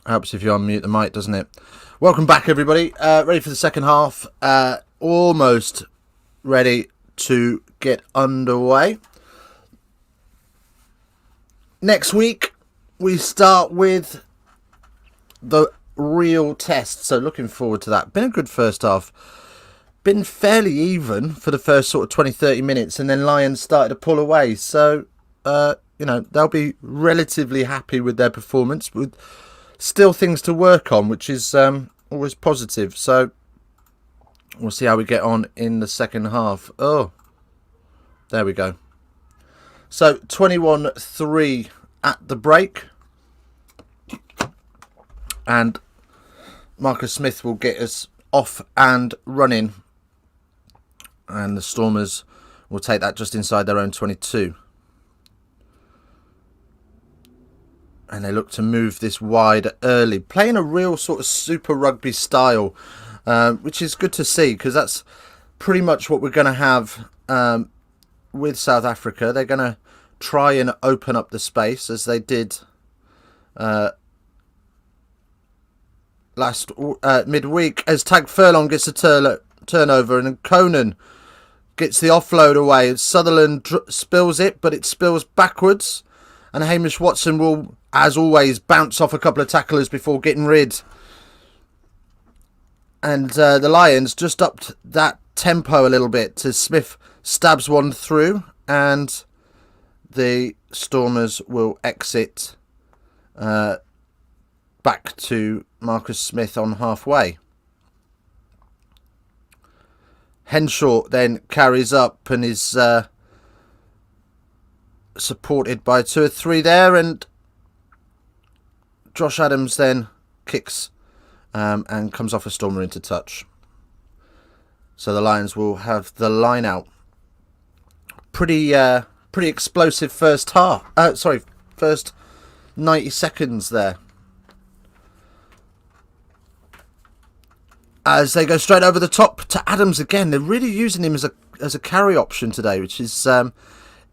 Helps if you unmute the mic, doesn't it? Welcome back, everybody. Ready for the second half. Almost ready to get underway. Next week, we start with the real test. So looking forward to that. Been a good first half. Been fairly even for the first sort of 20-30 minutes, and then Lions started to pull away. So, they'll be relatively happy with their performance, with still things to work on, which is always positive. So we'll see how we get on in the second half. Oh, there we go. So 21-3 at the break. And Marcus Smith will get us off and running. And the Stormers will take that just inside their own 22. And they look to move this wide early. Playing a real sort of Super Rugby style, which is good to see, because that's pretty much what we're going to have with South Africa. They're going to try and open up the space, as they did last midweek, as Tag Furlong gets a turnover, and then Conan gets the offload away. Sutherland spills it, but it spills backwards. And Hamish Watson will, as always, bounce off a couple of tacklers before getting rid. And the Lions just upped that tempo a little bit to Smith stabs one through. And the Stormers will exit back to Marcus Smith on halfway. Henshaw then carries up and is supported by 2 or 3 there, and Josh Adams then kicks and comes off a Stormer into touch. So the Lions will have the line out. Pretty explosive first half. First 90 seconds there. As they go straight over the top to Adams again. They're really using him as a carry option today, which is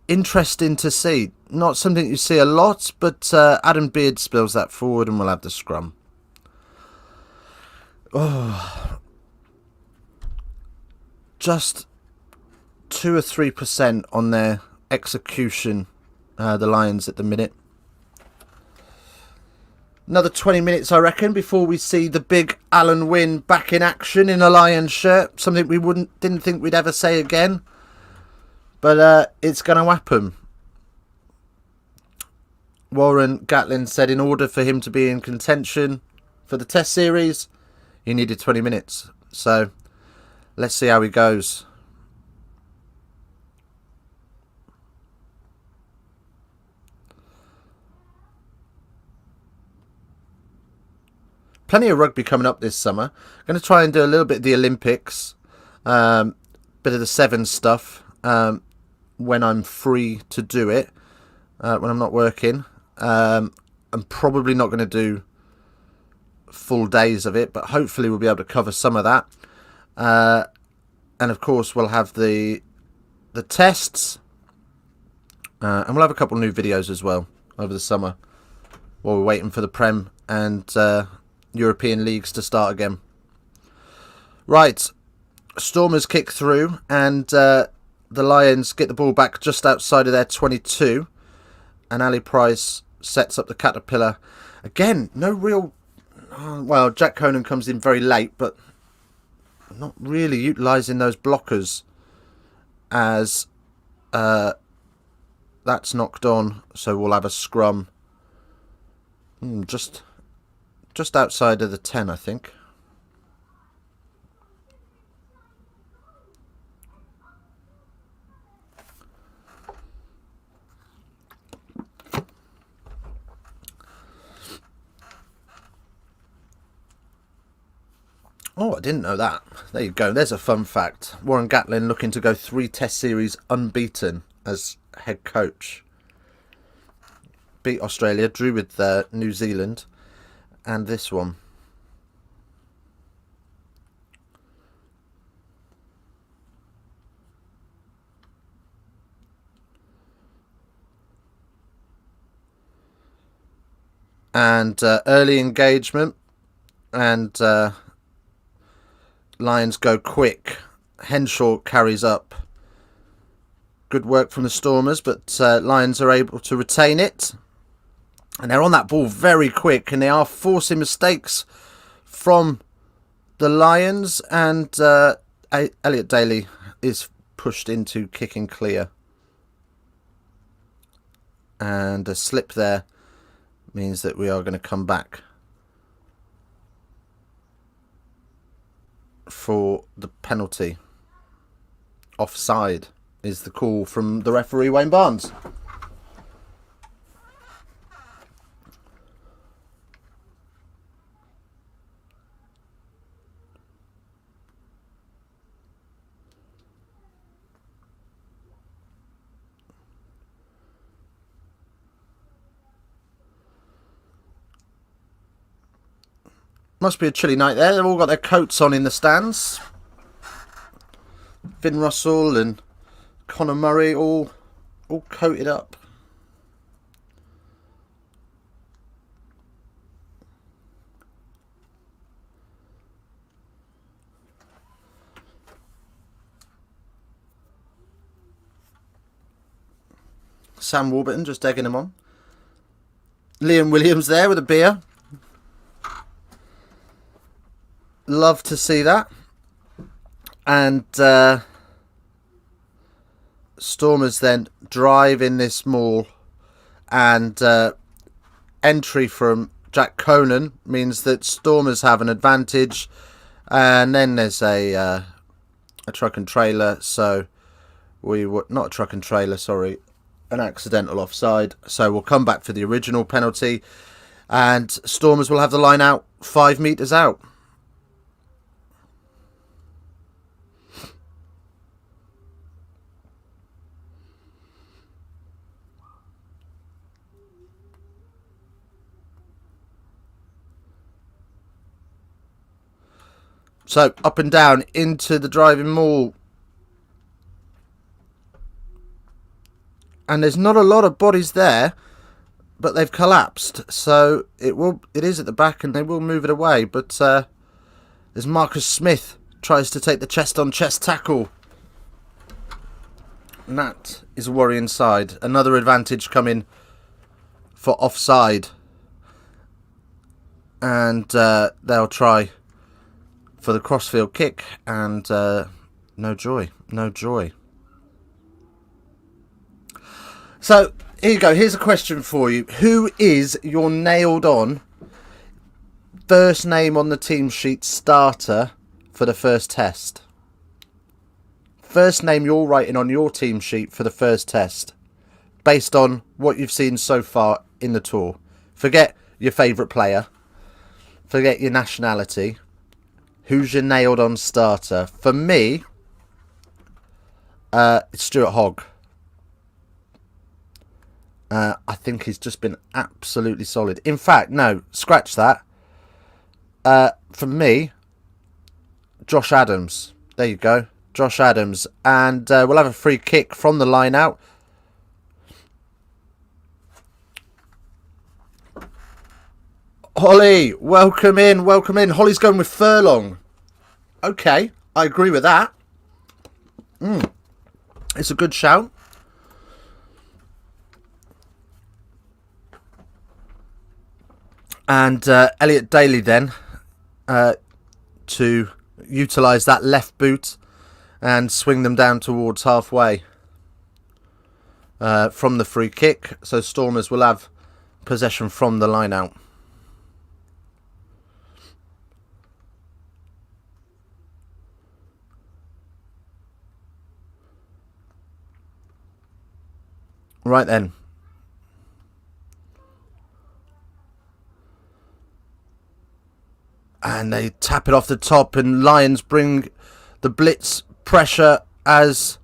interesting to see. Not something you see a lot, but Adam Beard spills that forward and we'll have the scrum. Oh, just 2 or 3% on their execution, the Lions at the minute. Another 20 minutes, I reckon, before we see the big Alan Wynne back in action in a Lions shirt. Something we didn't think we'd ever say again. But it's going to happen. Warren Gatlin said in order for him to be in contention for the Test series, he needed 20 minutes. So let's see how he goes. Plenty of rugby coming up this summer. I'm going to try and do a little bit of the Olympics, bit of the Sevens stuff when I'm free to do it, when I'm not working. I'm probably not going to do full days of it, but hopefully we'll be able to cover some of that. And of course we'll have the tests, and we'll have a couple of new videos as well over the summer while we're waiting for the Prem and European leagues to start again. Right, Stormers kick through, and the Lions get the ball back just outside of their 22, and Ali Price sets up the Caterpillar. Again, no real... Well, Jack Conan comes in very late, but not really utilising those blockers, as that's knocked on, so we'll have a scrum just outside of the 10, I think. Oh, I didn't know that. There you go. There's a fun fact. Warren Gatlin looking to go 3 Test series unbeaten as head coach. Beat Australia, drew with New Zealand, and this one. And early engagement. And Lions go quick. Henshaw carries up. Good work from the Stormers, but Lions are able to retain it. And they're on that ball very quick, and they are forcing mistakes from the Lions. And Elliot Daly is pushed into kicking clear. And a slip there means that we are going to come back for the penalty. Offside is the call from the referee, Wayne Barnes. Must be a chilly night there. They've all got their coats on in the stands. Finn Russell and Conor Murray all coated up. Sam Warburton just egging him on. Liam Williams there with a beer. Love to see that. And Stormers then drive in this maul, and entry from Jack Conan means that Stormers have an advantage. And then there's a truck and trailer, so we were not a truck and trailer, sorry, an accidental offside. So we'll come back for the original penalty, and Stormers will have the line out 5 metres out. So, up and down into the driving maul. And there's not a lot of bodies there, but they've collapsed. So, it is at the back, and they will move it away. But as Marcus Smith tries to take the chest-on-chest tackle. And that is a worry inside. Another advantage coming for offside. And they'll try for the crossfield kick, and no joy. So here you go. Here's a question for you. Who is your nailed on first name on the team sheet starter for the first test? First name you're writing on your team sheet for the first test, based on what you've seen so far in the tour. Forget your favourite player. Forget your nationality. Who's your nailed-on starter? For me, it's Stuart Hogg. I think he's just been absolutely solid. In fact, no, scratch that. For me, Josh Adams. There you go, Josh Adams. And we'll have a free kick from the line out. Holly, welcome in. Holly's going with Furlong. Okay, I agree with that. It's a good shout. And Elliot Daly then to utilise that left boot and swing them down towards halfway from the free kick. So Stormers will have possession from the line out. Right then. And they tap it off the top, and Lions bring the blitz pressure as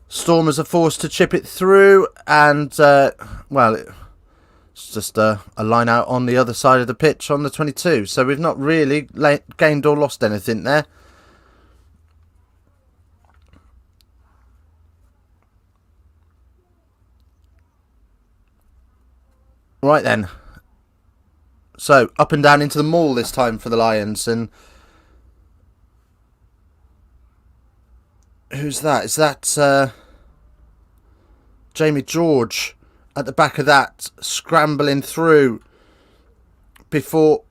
Stormers are forced to chip it through. And, well, it's just a line out on the other side of the pitch on the 22. So we've not really gained or lost anything there. Right then. So, up and down into the Mall this time for the Lions. And who's that? Is that Jamie George at the back of that, scrambling through before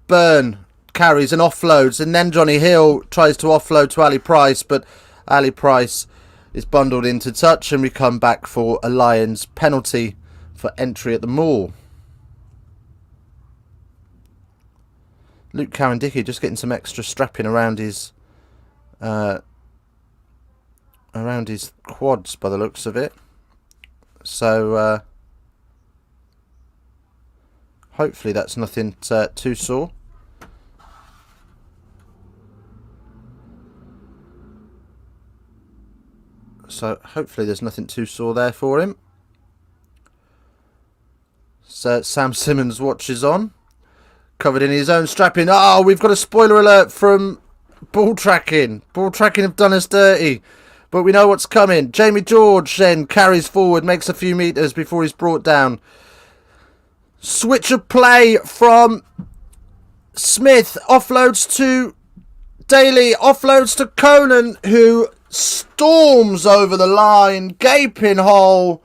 Byrne carries and offloads, and then Johnny Hill tries to offload to Ali Price, but Ali Price is bundled into touch, and we come back for a Lions penalty for entry at the Mall. Luke Cowan-Dickey just getting some extra strapping around his quads by the looks of it. So hopefully that's nothing too sore. So hopefully there's nothing too sore there for him. So Sam Simmons watches on, covered in his own strapping. Oh, we've got a spoiler alert from Ball Tracking. Ball Tracking have done us dirty, but we know what's coming. Jamie George then carries forward, makes a few metres before he's brought down. Switch of play from Smith, offloads to Daly, offloads to Conan, who storms over the line, gaping hole,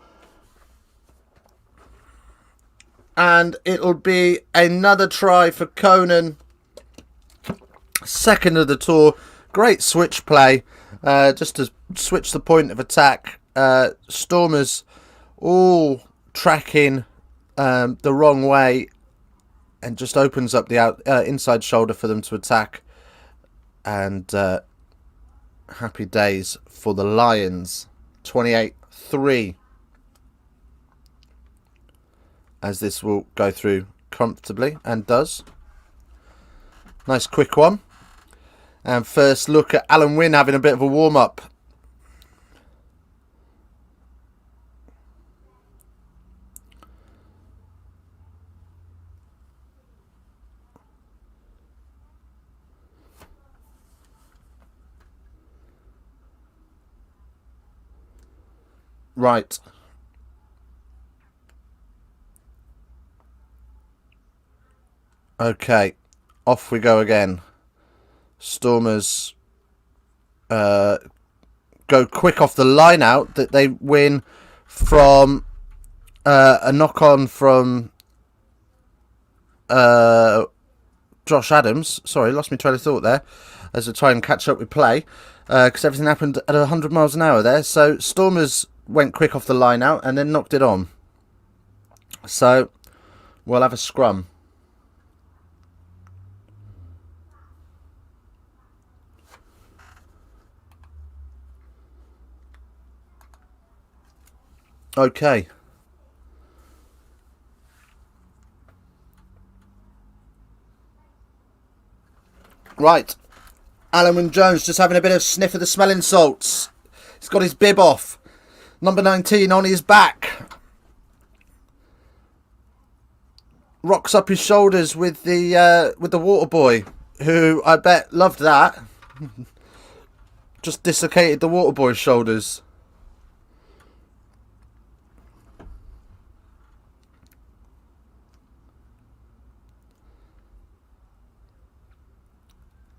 and it'll be another try for Conan, second of the tour. Great switch play, just to switch the point of attack. Stormers all tracking the wrong way, and just opens up the inside shoulder for them to attack, and happy days for the Lions. 28-3 as this will go through comfortably, and does. Nice quick one. And first look at Alan Wynne having a bit of a warm-up. Right. Okay. Off we go again. Stormers go quick off the line out. That they win from a knock-on from Josh Adams. Sorry, lost my train of thought there as I try and catch up with play, because everything happened at 100 miles an hour there. So Stormers went quick off the line out and then knocked it on. So we'll have a scrum. Okay. Right. Alawin Jones just having a bit of sniff of the smelling salts. He's got his bib off. Number 19 on his back. Rocks up his shoulders with the water boy, who I bet loved that. Just dislocated the water boy's shoulders.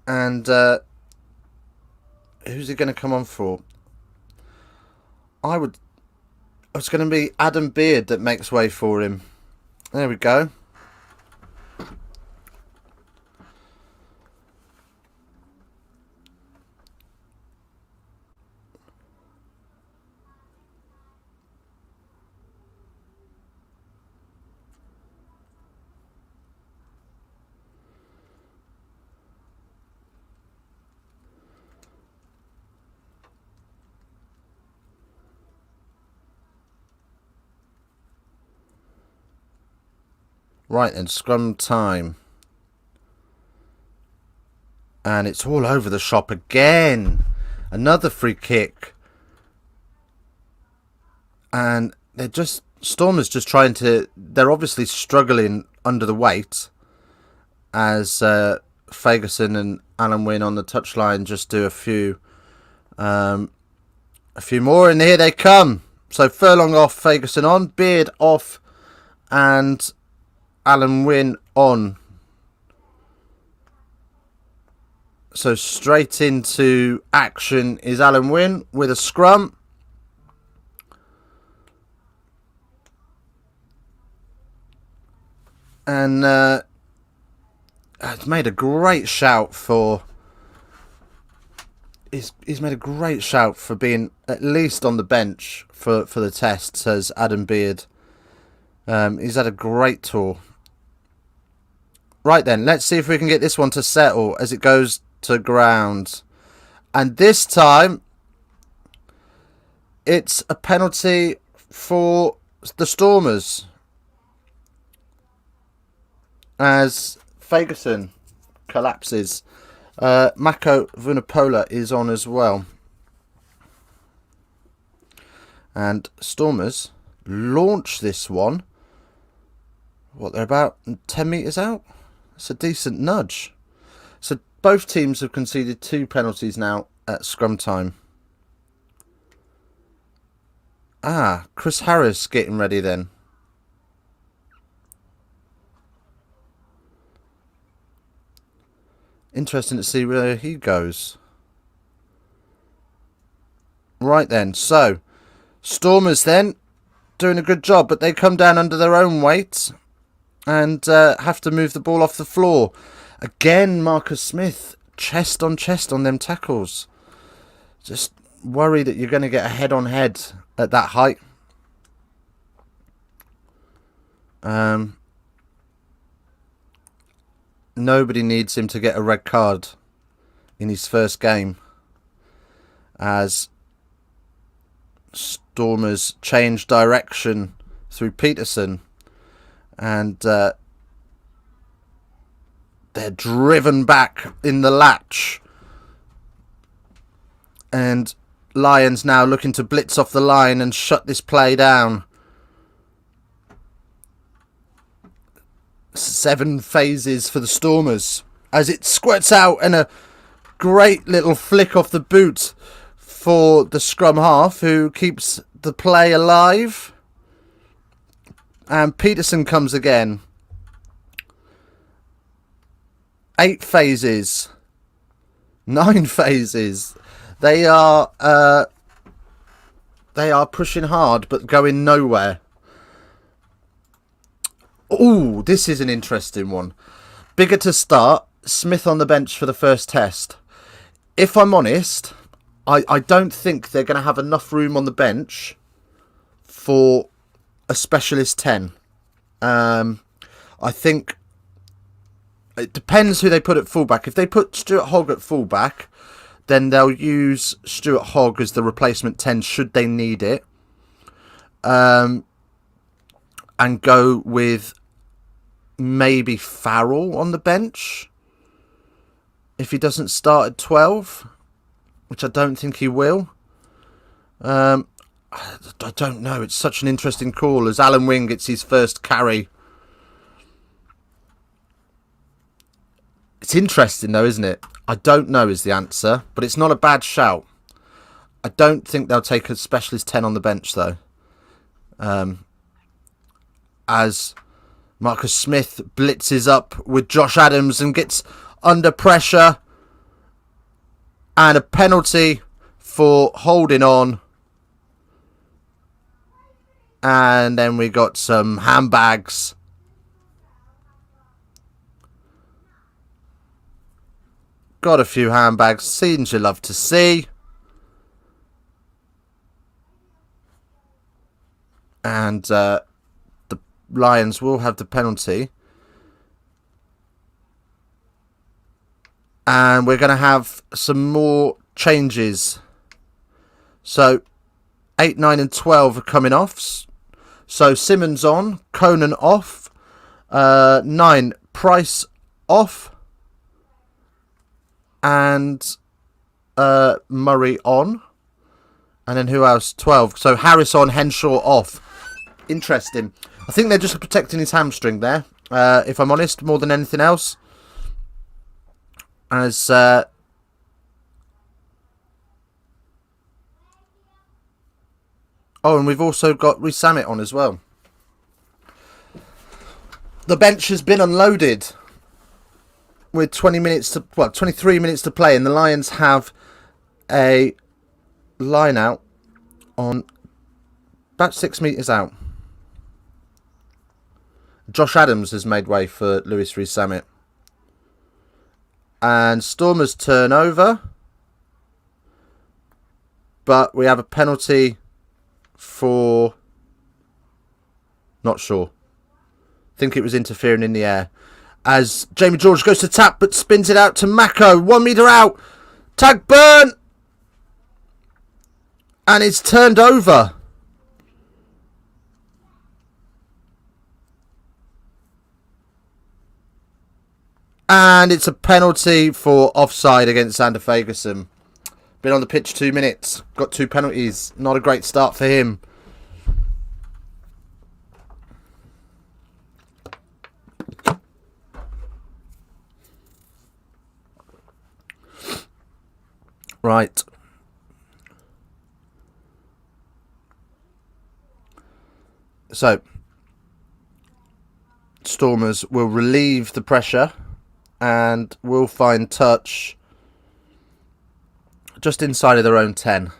And who's he going to come on for? It's going to be Adam Beard that makes way for him. There we go. Right then, scrum time. And it's all over the shop again. Another free kick. And Stormers just trying to... They're obviously struggling under the weight, as Ferguson and Alan Wynne on the touchline just do a few more, and here they come. So Furlong off, Ferguson on, Beard off, and Alawin on. So straight into action is Alawin with a scrum. And it's made a great shout for... He's made a great shout for being at least on the bench for the test, says Adam Beard. He's had a great tour. Right then, let's see if we can get this one to settle as it goes to ground. And this time, it's a penalty for the Stormers, as Ferguson collapses. Mako Vunapola is on as well. And Stormers launch this one. What, they're about 10 metres out? It's a decent nudge. So both teams have conceded 2 penalties now at scrum time. Chris Harris getting ready then. Interesting to see where he goes. Right then, so Stormers then doing a good job, but they come down under their own weight and have to move the ball off the floor. Again, Marcus Smith, chest on them tackles. Just worry that you're going to get a head-on-head at that height. Nobody needs him to get a red card in his first game, as Stormers change direction through Peterson, and they're driven back in the latch, and Lions now looking to blitz off the line and shut this play down. 7 phases for the Stormers as it squirts out, and a great little flick off the boot for the scrum half, who keeps the play alive. And Peterson comes again. 8 phases. 9 phases. They are pushing hard but going nowhere. Ooh, this is an interesting one. Bigger to start. Smith on the bench for the first test. If I'm honest, I don't think they're going to have enough room on the bench for a specialist 10. I think it depends who they put at fullback. If they put Stuart Hogg at fullback, then they'll use Stuart Hogg as the replacement 10 should they need it. And go with maybe Farrell on the bench if he doesn't start at 12, which I don't think he will. I don't know. It's such an interesting call as Alawin gets his first carry. It's interesting though, isn't it? I don't know is the answer, but it's not a bad shout. I don't think they'll take a specialist 10 on the bench though. As Marcus Smith blitzes up with Josh Adams and gets under pressure. And a penalty for holding on. And then we got some handbags. Got a few handbags. Scenes you love to see. And the Lions will have the penalty. And we're going to have some more changes. So 8, 9 and 12 are coming off. So Simmons on, Conan off, 9 Price off, and Murray on. And then who else? 12. So Harris on, Henshaw off. Interesting. I think they're just protecting his hamstring there, if I'm honest, more than anything else. As and we've also got Resamit on as well. The bench has been unloaded with 23 minutes to play, and the Lions have a line out on about 6 metres out. Josh Adams has made way for Lewis Rees-Zammit. And Stormers turn over. But we have a penalty for... Not sure. I think it was interfering in the air. As Jamie George goes to tap but spins it out to Mako. 1 metre out. Tag burn. And it's turned over. And it's a penalty for offside against Sander Fagerson. Been on the pitch 2 minutes. Got 2 penalties. Not a great start for him. Right. So, Stormers will relieve the pressure and will find touch just inside of their own 10.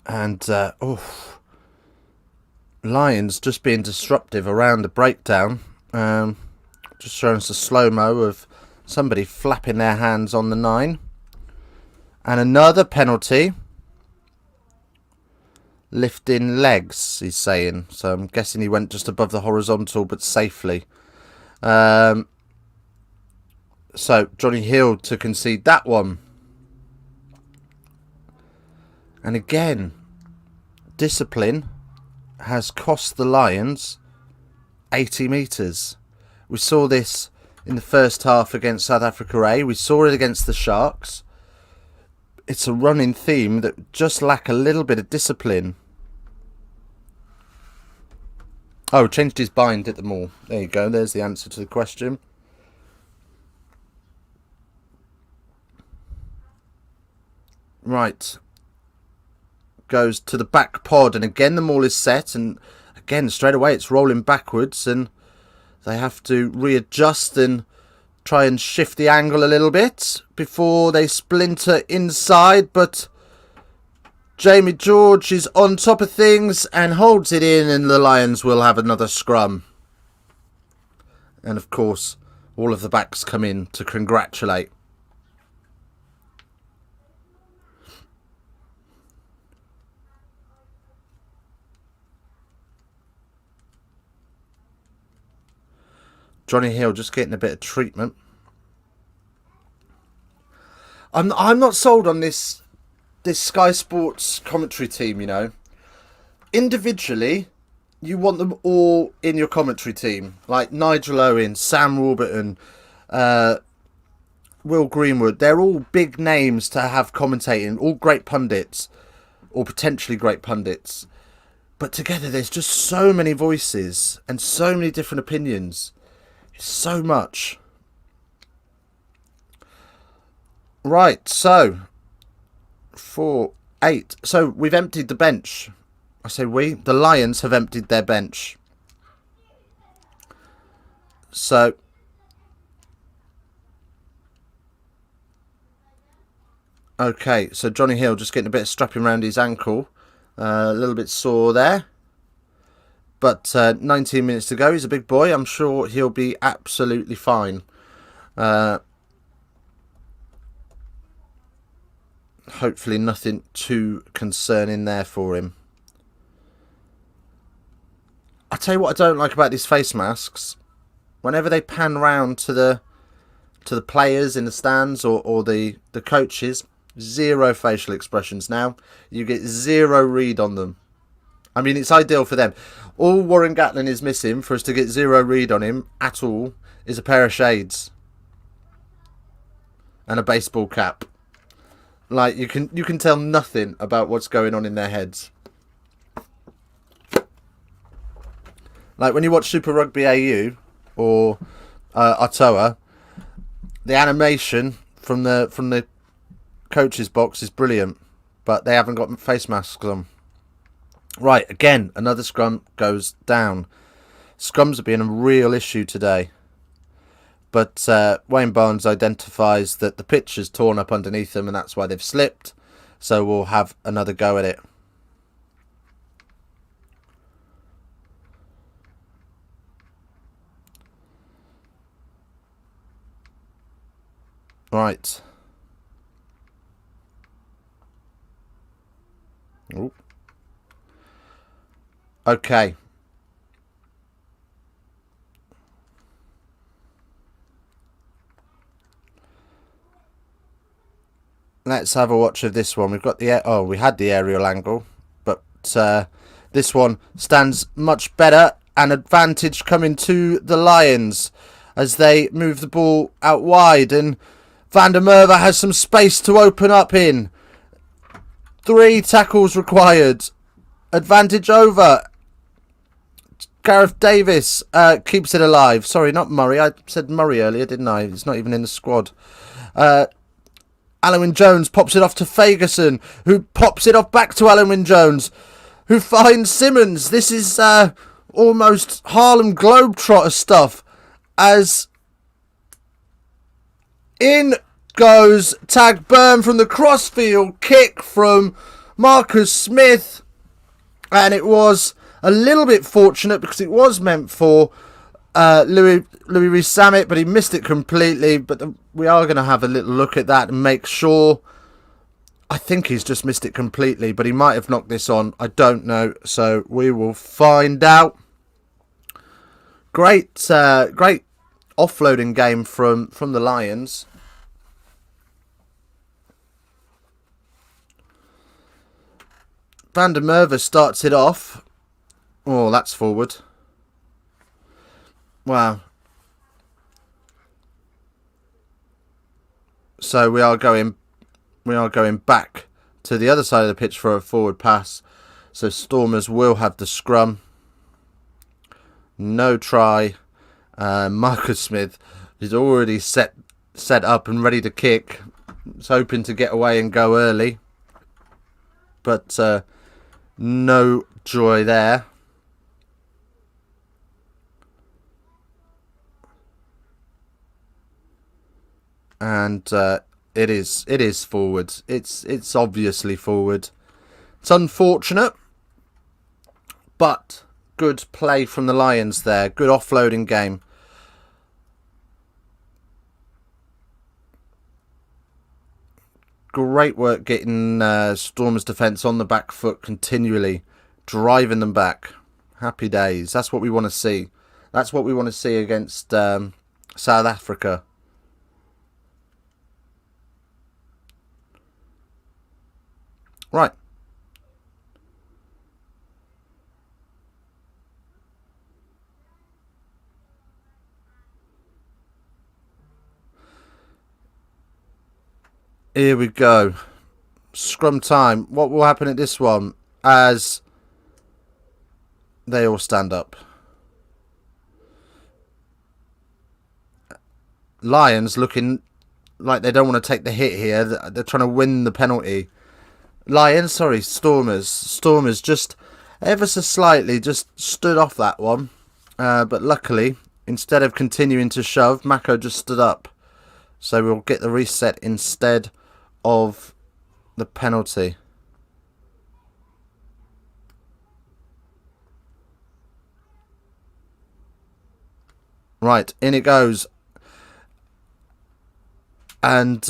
And, Lions just being disruptive around the breakdown. Just showing us a slow-mo of somebody flapping their hands on the 9. And another penalty. Lifting legs, he's saying. So I'm guessing he went just above the horizontal, but safely. So Johnny Hill to concede that one. And again, discipline has cost the Lions 80 metres. We saw this in the first half against South Africa A. We saw it against the Sharks. It's a running theme that just lack a little bit of discipline. Oh, changed his bind at the mall. There you go. There's the answer to the question. Right. Goes to the back pod, and again the maul is set, and again straight away it's rolling backwards, and they have to readjust and try and shift the angle a little bit before they splinter inside. But Jamie George is on top of things and holds it in, and the Lions will have another scrum. And of course all of the backs come in to congratulate. Johnny Hill just getting a bit of treatment. I'm not sold on this Sky Sports commentary team, you know. Individually, you want them all in your commentary team. Like Nigel Owen, Sam Warburton, Will Greenwood. They're all big names to have commentating. All great pundits. Or potentially great pundits. But together there's just so many voices and so many different opinions. So much. Right, so 4, 8. So we've emptied the bench. I say we. The Lions have emptied their bench. So okay, so Johnny Hill just getting a bit of strapping around his ankle. A little bit sore there. But 19 minutes to go. He's a big boy. I'm sure he'll be absolutely fine. Hopefully nothing too concerning there for him. I'll tell you what I don't like about these face masks. Whenever they pan round to the players in the stands or the coaches, zero facial expressions now. You get zero read on them. I mean, it's ideal for them. All Warren Gatlin is missing for us to get zero read on him at all is a pair of shades and a baseball cap. Like, you can tell nothing about what's going on in their heads. Like when you watch Super Rugby AU or Artoa, The animation from the coach's box is brilliant, but they haven't got face masks on. Right, again, another scrum goes down. Scrums are being a real issue today. But Wayne Barnes identifies that the pitch is torn up underneath them and that's why they've slipped. So we'll have another go at it. Right. Ooh. Okay. Let's have a watch of this one. We've got we had the aerial angle, but this one stands much better. An advantage coming to the Lions as they move the ball out wide, and Van der Merwe has some space to open up in. 3 tackles required. Advantage over. Gareth Davis keeps it alive. Sorry, not Murray. I said Murray earlier, didn't I? He's not even in the squad. Alawin Jones pops it off to Fagerson, who pops it off back to Alawin Jones, who finds Simmons. This is almost Harlem Globetrotter stuff, as in goes Tag Burn from the crossfield kick from Marcus Smith, and it was a little bit fortunate because it was meant for Louis Rees-Zammit, but he missed it completely. But we are going to have a little look at that and make sure. I think he's just missed it completely, but he might have knocked this on. I don't know, so we will find out. Great offloading game from the Lions. Van der Merwe starts it off. Oh, that's forward. Wow. So we are going back to the other side of the pitch for a forward pass. So Stormers will have the scrum. No try. Marcus Smith is already set up and ready to kick. He's hoping to get away and go early, but no joy there. And it is forward. It's obviously forward. It's unfortunate, but good play from the Lions there. Good offloading game. Great work getting Stormers' defence on the back foot continually, driving them back. Happy days. That's what we want to see. That's what we want to see against South Africa. Right. Here we go. Scrum time. What will happen at this one as they all stand up? Lions looking like they don't want to take the hit here. They're trying to win the penalty. Stormers just ever so slightly just stood off that one. But luckily, instead of continuing to shove, Mako just stood up. So we'll get the reset instead of the penalty. Right, in it goes. And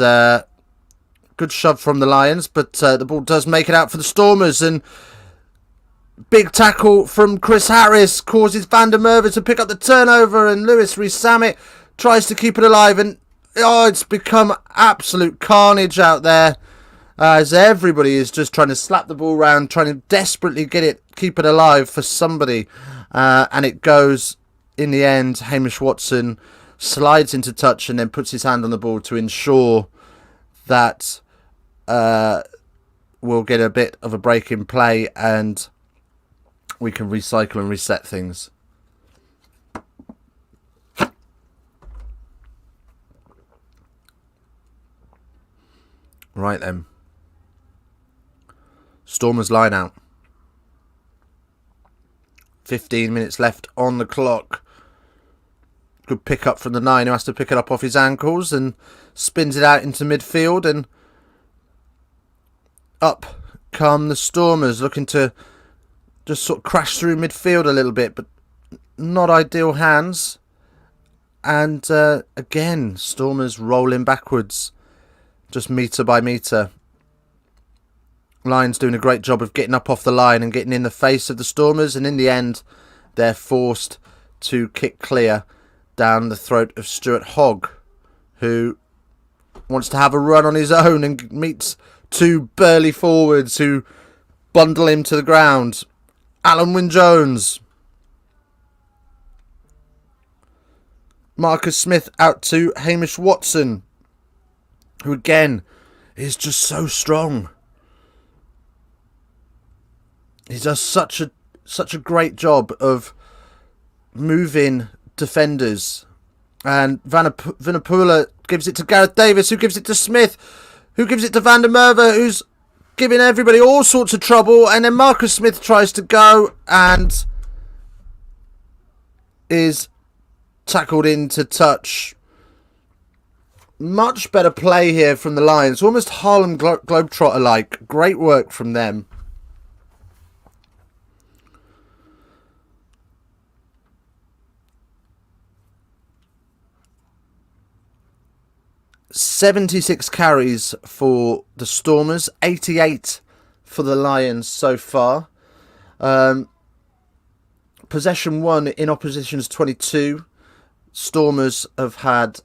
good shove from the Lions, but the ball does make it out for the Stormers, and big tackle from Chris Harris causes Van der Merwe to pick up the turnover, and Louis Rees-Zammit tries to keep it alive, and it's become absolute carnage out there as everybody is just trying to slap the ball around, trying to desperately keep it alive for somebody, and it goes in the end. Hamish Watson slides into touch and then puts his hand on the ball to ensure that we'll get a bit of a break in play and we can recycle and reset things. Right then. Stormers line out. 15 minutes left on the clock. Good pick up from the 9, who has to pick it up off his ankles and spins it out into midfield, and up come the Stormers, looking to just sort of crash through midfield a little bit, but not ideal hands. And again, Stormers rolling backwards, just metre by metre. Lions doing a great job of getting up off the line and getting in the face of the Stormers, and in the end, they're forced to kick clear down the throat of Stuart Hogg, who wants to have a run on his own and meets two burly forwards who bundle him to the ground. Alawin Jones. Marcus Smith out to Hamish Watson, who again is just so strong. He does such a great job of moving defenders. And Vinapula gives it to Gareth Davis, who gives it to Smith, who gives it to Van der Merwe, who's giving everybody all sorts of trouble. And then Marcus Smith tries to go and is tackled into touch. Much better play here from the Lions. Almost Harlem Globetrotter-like. Great work from them. "76 carries for the Stormers, 88 for the Lions so far. Possession won in opposition's 22. Stormers have had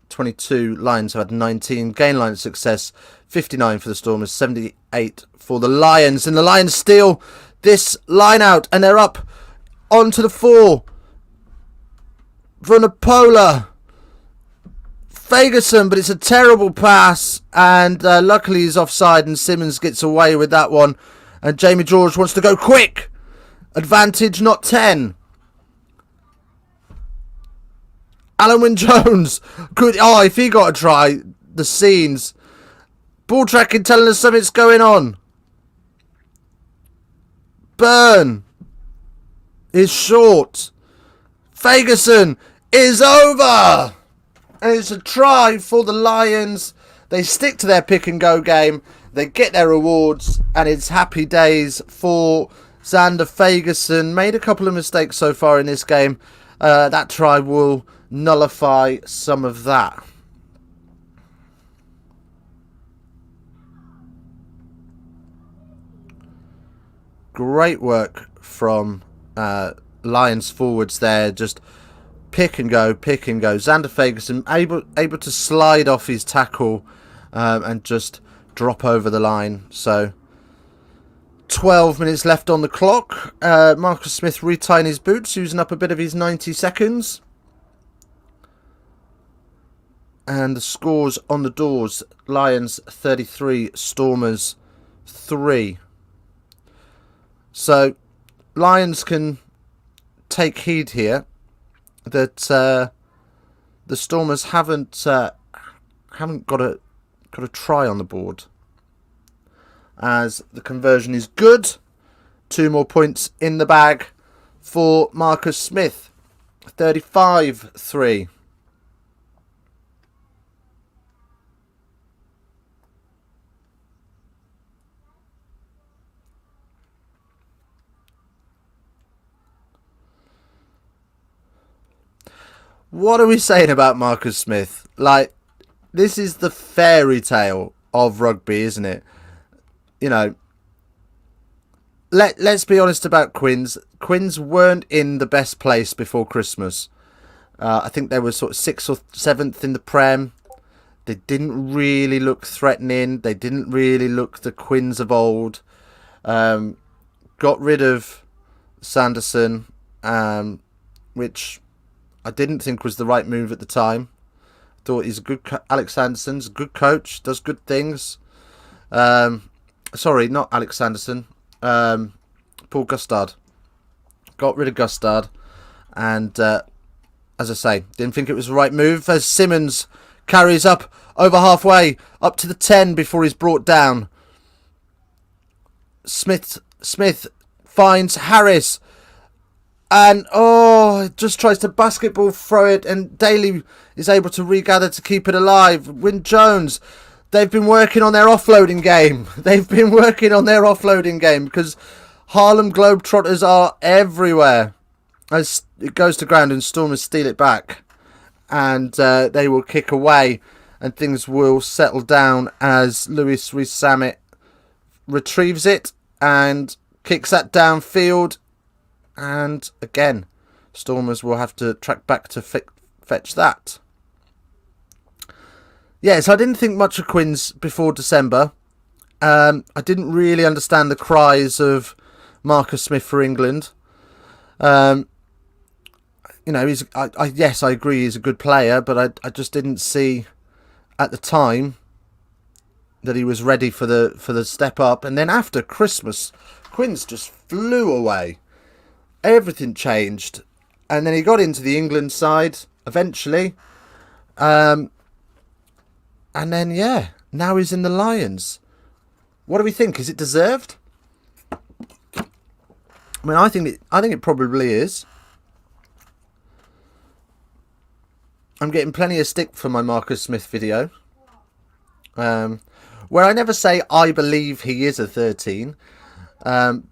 22, Lions have had 19. Gain line success, 59 for the Stormers, 78 for the Lions. And the Lions steal this line out, and they're up onto the 4. Vunipola. Ferguson, but it's a terrible pass, and luckily he's offside, and Simmons gets away with that one. And Jamie George wants to go quick. Advantage not 10. Alawin Jones could. Oh, if he got a try, the scenes. Ball tracking telling us something's going on. Burn is short. Ferguson is over. And it's a try for the Lions. They stick to their pick and go game. They get their rewards. And it's happy days for Xander Ferguson. Made a couple of mistakes so far in this game. That try will nullify some of that. Great work from Lions forwards there. Just pick and go, pick and go. Xander Ferguson able to slide off his tackle and just drop over the line. So 12 minutes left on the clock. Marcus Smith retying his boots, using up a bit of his 90 seconds. And the scores on the doors. Lions 33, Stormers 3. So Lions can take heed here that the Stormers haven't got a try on the board, as the conversion is good. 2 more points in the bag for Marcus Smith. 35-3. What are we saying about Marcus Smith? Like, this is the fairy tale of rugby, isn't it? You know, let's be honest about Quins. Quins weren't in the best place before Christmas. I think they were sort of 6th or 7th in the Prem. They didn't really look threatening. They didn't really look the Quins of old. Got rid of Sanderson, which I didn't think was the right move at the time. Thought he's a good Alex Sanderson's a good coach, does good things. Sorry, not Alex Sanderson. Paul Gustard. Got rid of Gustard, and as I say, didn't think it was the right move. As Simmons Carries up over halfway, up to the 10 before he's brought down. Smith finds Harris. And, just tries to basketball throw it. And Daly is able to regather to keep it alive. Win Jones. They've been working on their offloading game. Because Harlem Globetrotters are everywhere. As it goes to ground and Stormers steal it back. And they will kick away. And things will settle down as Luis Rees-Zammit retrieves it. And kicks that downfield. And again, Stormers will have to track back to fetch that. Yes, I didn't think much of Quins before December. I didn't really understand the cries of Marcus Smith for England. Yes, I agree he's a good player, but I just didn't see at the time that he was ready for the step up. And then after Christmas, Quins just flew away. Everything changed. And then he got into the England side eventually. And then, now he's in the Lions. What do we think? Is it deserved? I mean, I think it probably is. I'm getting plenty of stick for my Marcus Smith video. Where I never say I believe he is a 13. But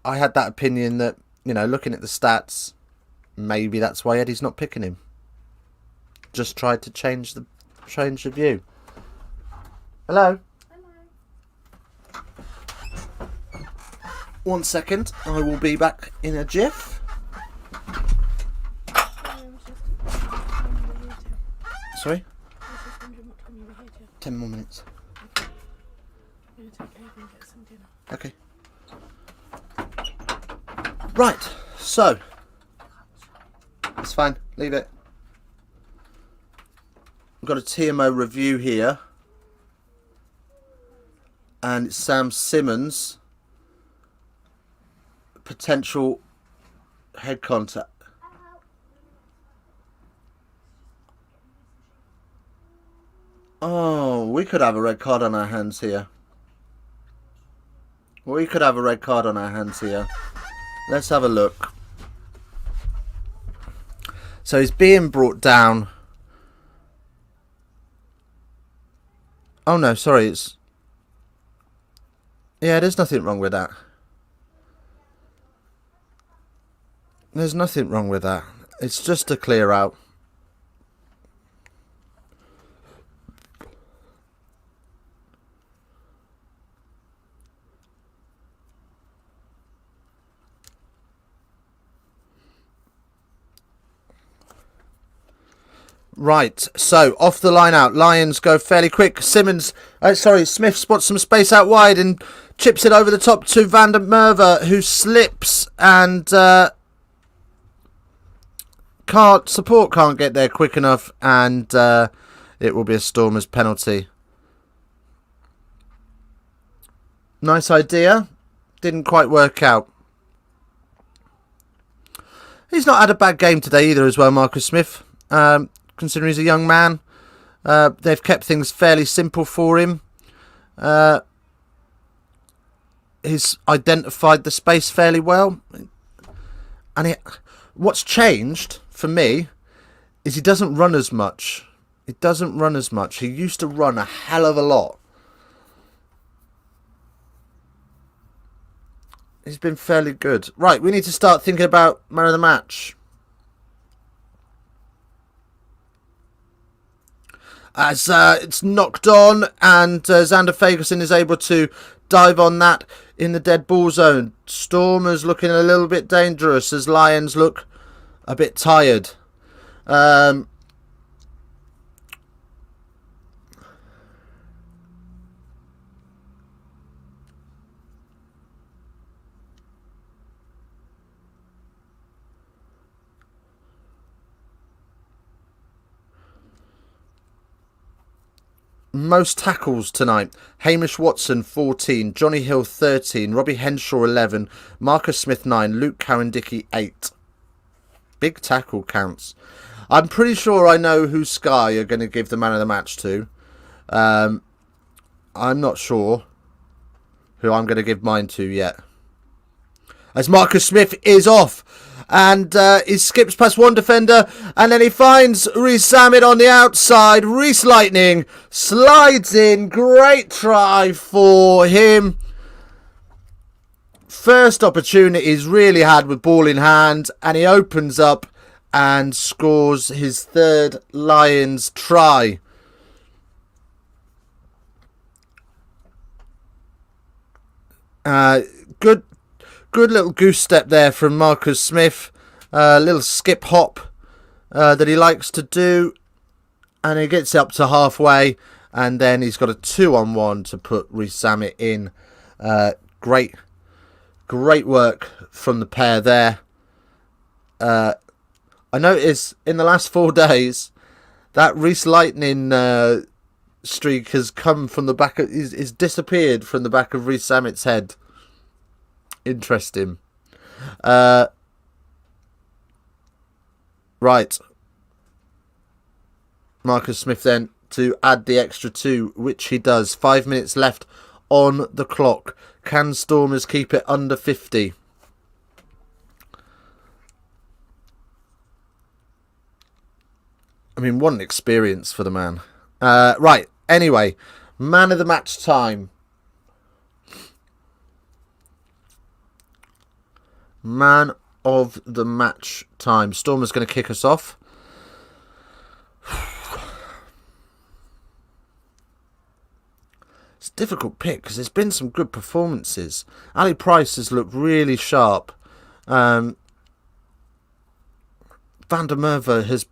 I had that opinion that, looking at the stats, maybe that's why Eddie's not picking him. Just tried to change the view. Hello? Hello. 1 second. I will be back in a jiff. Sorry? 10 more minutes. Okay. Right, so it's fine, leave it. I've got a TMO review here, and it's Sam Simmons, potential head contact. Oh, we could have a red card on our hands here. Let's have a look. So he's being brought down. Oh no, sorry, there's nothing wrong with that. There's nothing wrong with that. It's just a clear out. Right, so off the line out. Lions go fairly quick. Smith spots some space out wide and chips it over the top to Van der Merwe, who slips and can't get there quick enough, and it will be a Stormers penalty. Nice idea. Didn't quite work out. He's not had a bad game today either as well, Marcus Smith. Considering he's a young man, they've kept things fairly simple for him. He's identified the space fairly well. And what's changed for me is he doesn't run as much. He used to run a hell of a lot. He's been fairly good. Right, we need to start thinking about man of the match. As it's knocked on, and Xander Fagerson is able to dive on that in the dead ball zone. Stormers looking a little bit dangerous as Lions look a bit tired. Most tackles tonight. Hamish Watson 14, Johnny Hill 13, Robbie Henshaw 11, Marcus Smith 9, Luke Cowan-Dickey 8. Big tackle counts. I'm pretty sure I know who Sky are going to give the man of the match to. I'm not sure who I'm going to give mine to yet. As Marcus Smith is off. And he skips past one defender. And then he finds Reece Zammit on the outside. Reece Lightning slides in. Great try for him. First opportunity he's really had with ball in hand. And he opens up and scores his third Lions try. Good little goose step there from Marcus Smith. Little skip hop that he likes to do. And he gets up to halfway. And then he's got a 2-on-1 to put Reece Zammit in. Great work from the pair there. I noticed in the last 4 days that Reece Lightning streak has come from the back of, is disappeared from the back of Reece Zammit's head. Interesting. Right. Marcus Smith then to add the extra 2, which he does. 5 minutes left on the clock. Can Stormers keep it under 50? I mean, what an experience for the man. Right, anyway, man of the match time. Man of the match time. Stormer's going to kick us off. It's a difficult pick because there's been some good performances. Ali Price has looked really sharp. Van der Merwe has,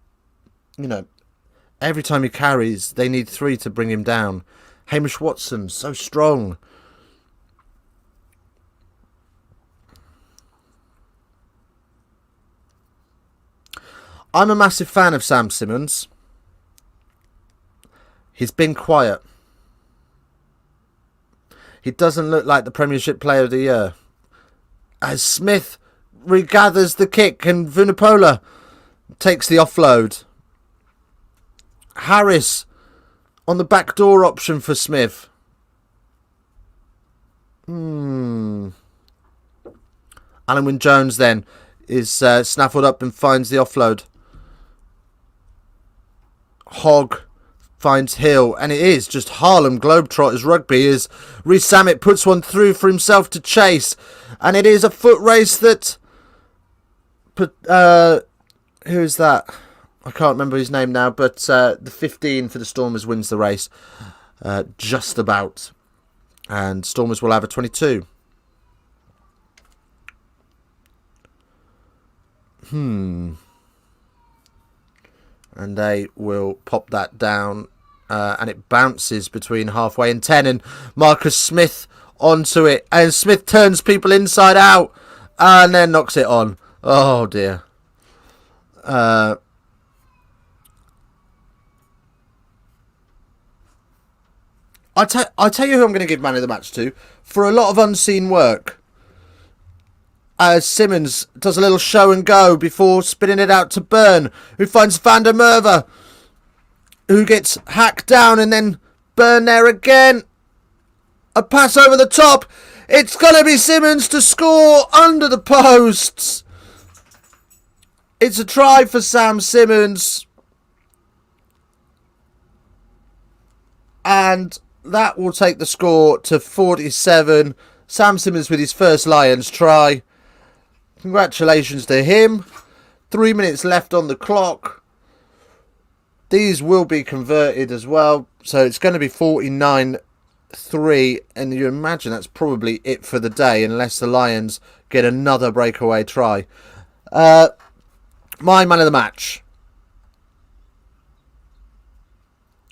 every time he carries, they need 3 to bring him down. Hamish Watson, so strong. I'm a massive fan of Sam Simmonds. He's been quiet. He doesn't look like the Premiership Player of the Year. As Smith regathers the kick and Vunipola takes the offload. Harris on the backdoor option for Smith. Alawin Jones then is snaffled up and finds the offload. Hogg finds Hill, and it is just Harlem Globetrotters rugby as Reece Zammit puts one through for himself to chase, and it is a foot race that who is that? I can't remember his name now, but the 15 for the Stormers wins the race just about, and Stormers will have a 22. And they will pop that down. And it bounces between halfway and 10. And Marcus Smith onto it. And Smith turns people inside out. And then knocks it on. Oh, dear. I'll tell you who I'm going to give man of the match to. For a lot of unseen work. As Simmonds does a little show and go before spinning it out to Byrne, who finds Van der Merwe, who gets hacked down, and then Byrne there again. A pass over the top. It's going to be Simmonds to score under the posts. It's a try for Sam Simmonds. And that will take the score to 47. Sam Simmonds with his first Lions try. Congratulations to him. 3 minutes left on the clock. These will be converted as well. So it's going to be 49-3. And you imagine that's probably it for the day. Unless the Lions get another breakaway try. My man of the match.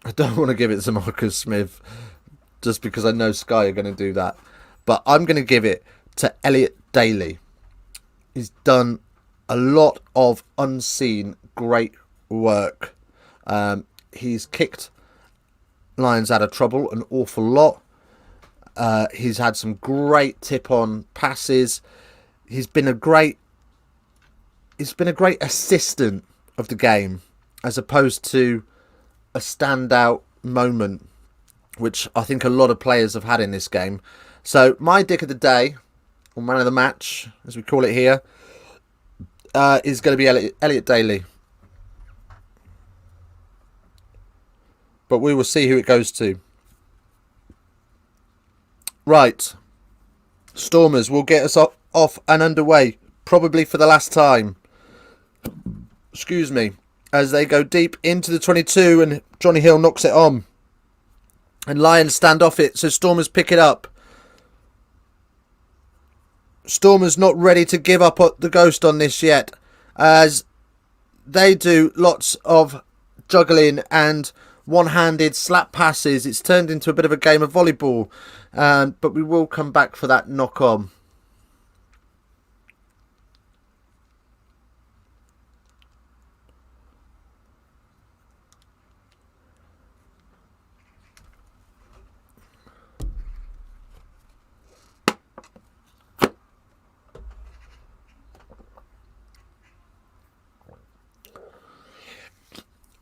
I don't want to give it to Marcus Smith. Just because I know Sky are going to do that. But I'm going to give it to Elliot Daly. He's done a lot of unseen great work. He's kicked Lions out of trouble an awful lot. He's had some great tip-on passes. He's been a great assistant of the game. as opposed to a standout moment, which I think a lot of players have had in this game. So my dick of the day, or man of the match, as we call it here, is going to be Elliot Daly. But we will see who it goes to. Right. Stormers will get us off and underway, probably for the last time. Excuse me. As they go deep into the 22 and Johnny Hill knocks it on. And Lions stand off it, so Stormers pick it up. Stormers not ready to give up the ghost on this yet, as they do lots of juggling and one-handed slap passes. It's turned into a bit of a game of volleyball, but we will come back for that knock-on.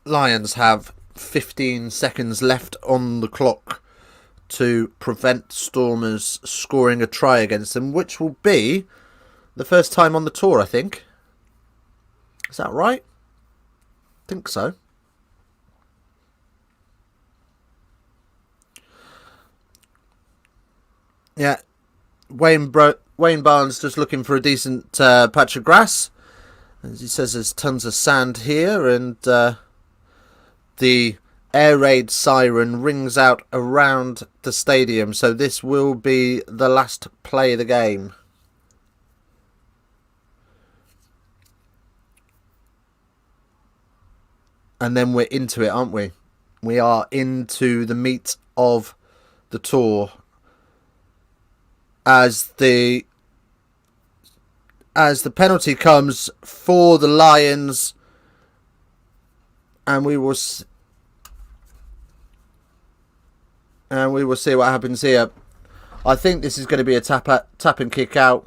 Lions have 15 seconds left on the clock to prevent Stormers scoring a try against them, which will be the first time on the tour, I think. Is that right? I think so. Yeah. Wayne Barnes just looking for a decent patch of grass. As he says, there's tons of sand here, and the air raid siren rings out around the stadium, so this will be the last play of the game. And then we're into it, aren't we? We are into the meat of the tour as the penalty comes for the Lions, and we will see what happens here. I think this is going to be a tap and kick out,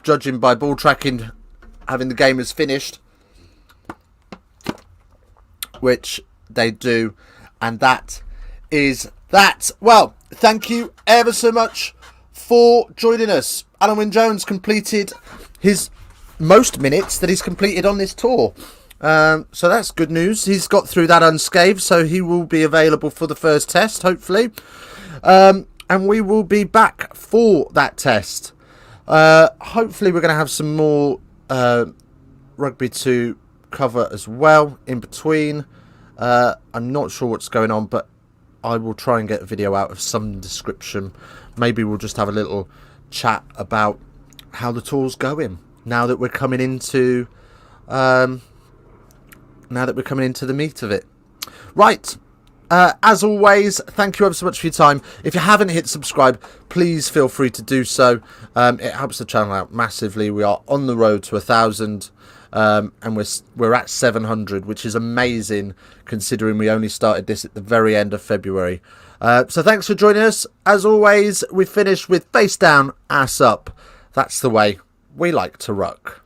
judging by ball tracking, having the game as finished, which they do, and that is that. Well, thank you ever so much for joining us. Alawin Jones completed his most minutes that he's completed on this tour. So that's good news. He's got through that unscathed, so he will be available for the first test, hopefully. And we will be back for that test. Hopefully we're going to have some more rugby to cover as well in between. I'm not sure what's going on, but I will try and get a video out of some description. Maybe we'll just have a little chat about how the tour's going now that we're coming into the meat of it. Right. As always, thank you ever so much for your time. If you haven't hit subscribe, please feel free to do so. It helps the channel out massively. We are on the road to 1,000, and we're at 700, which is amazing considering we only started this at the very end of February. So thanks for joining us. As always, we finish with face down, ass up. That's the way we like to ruck.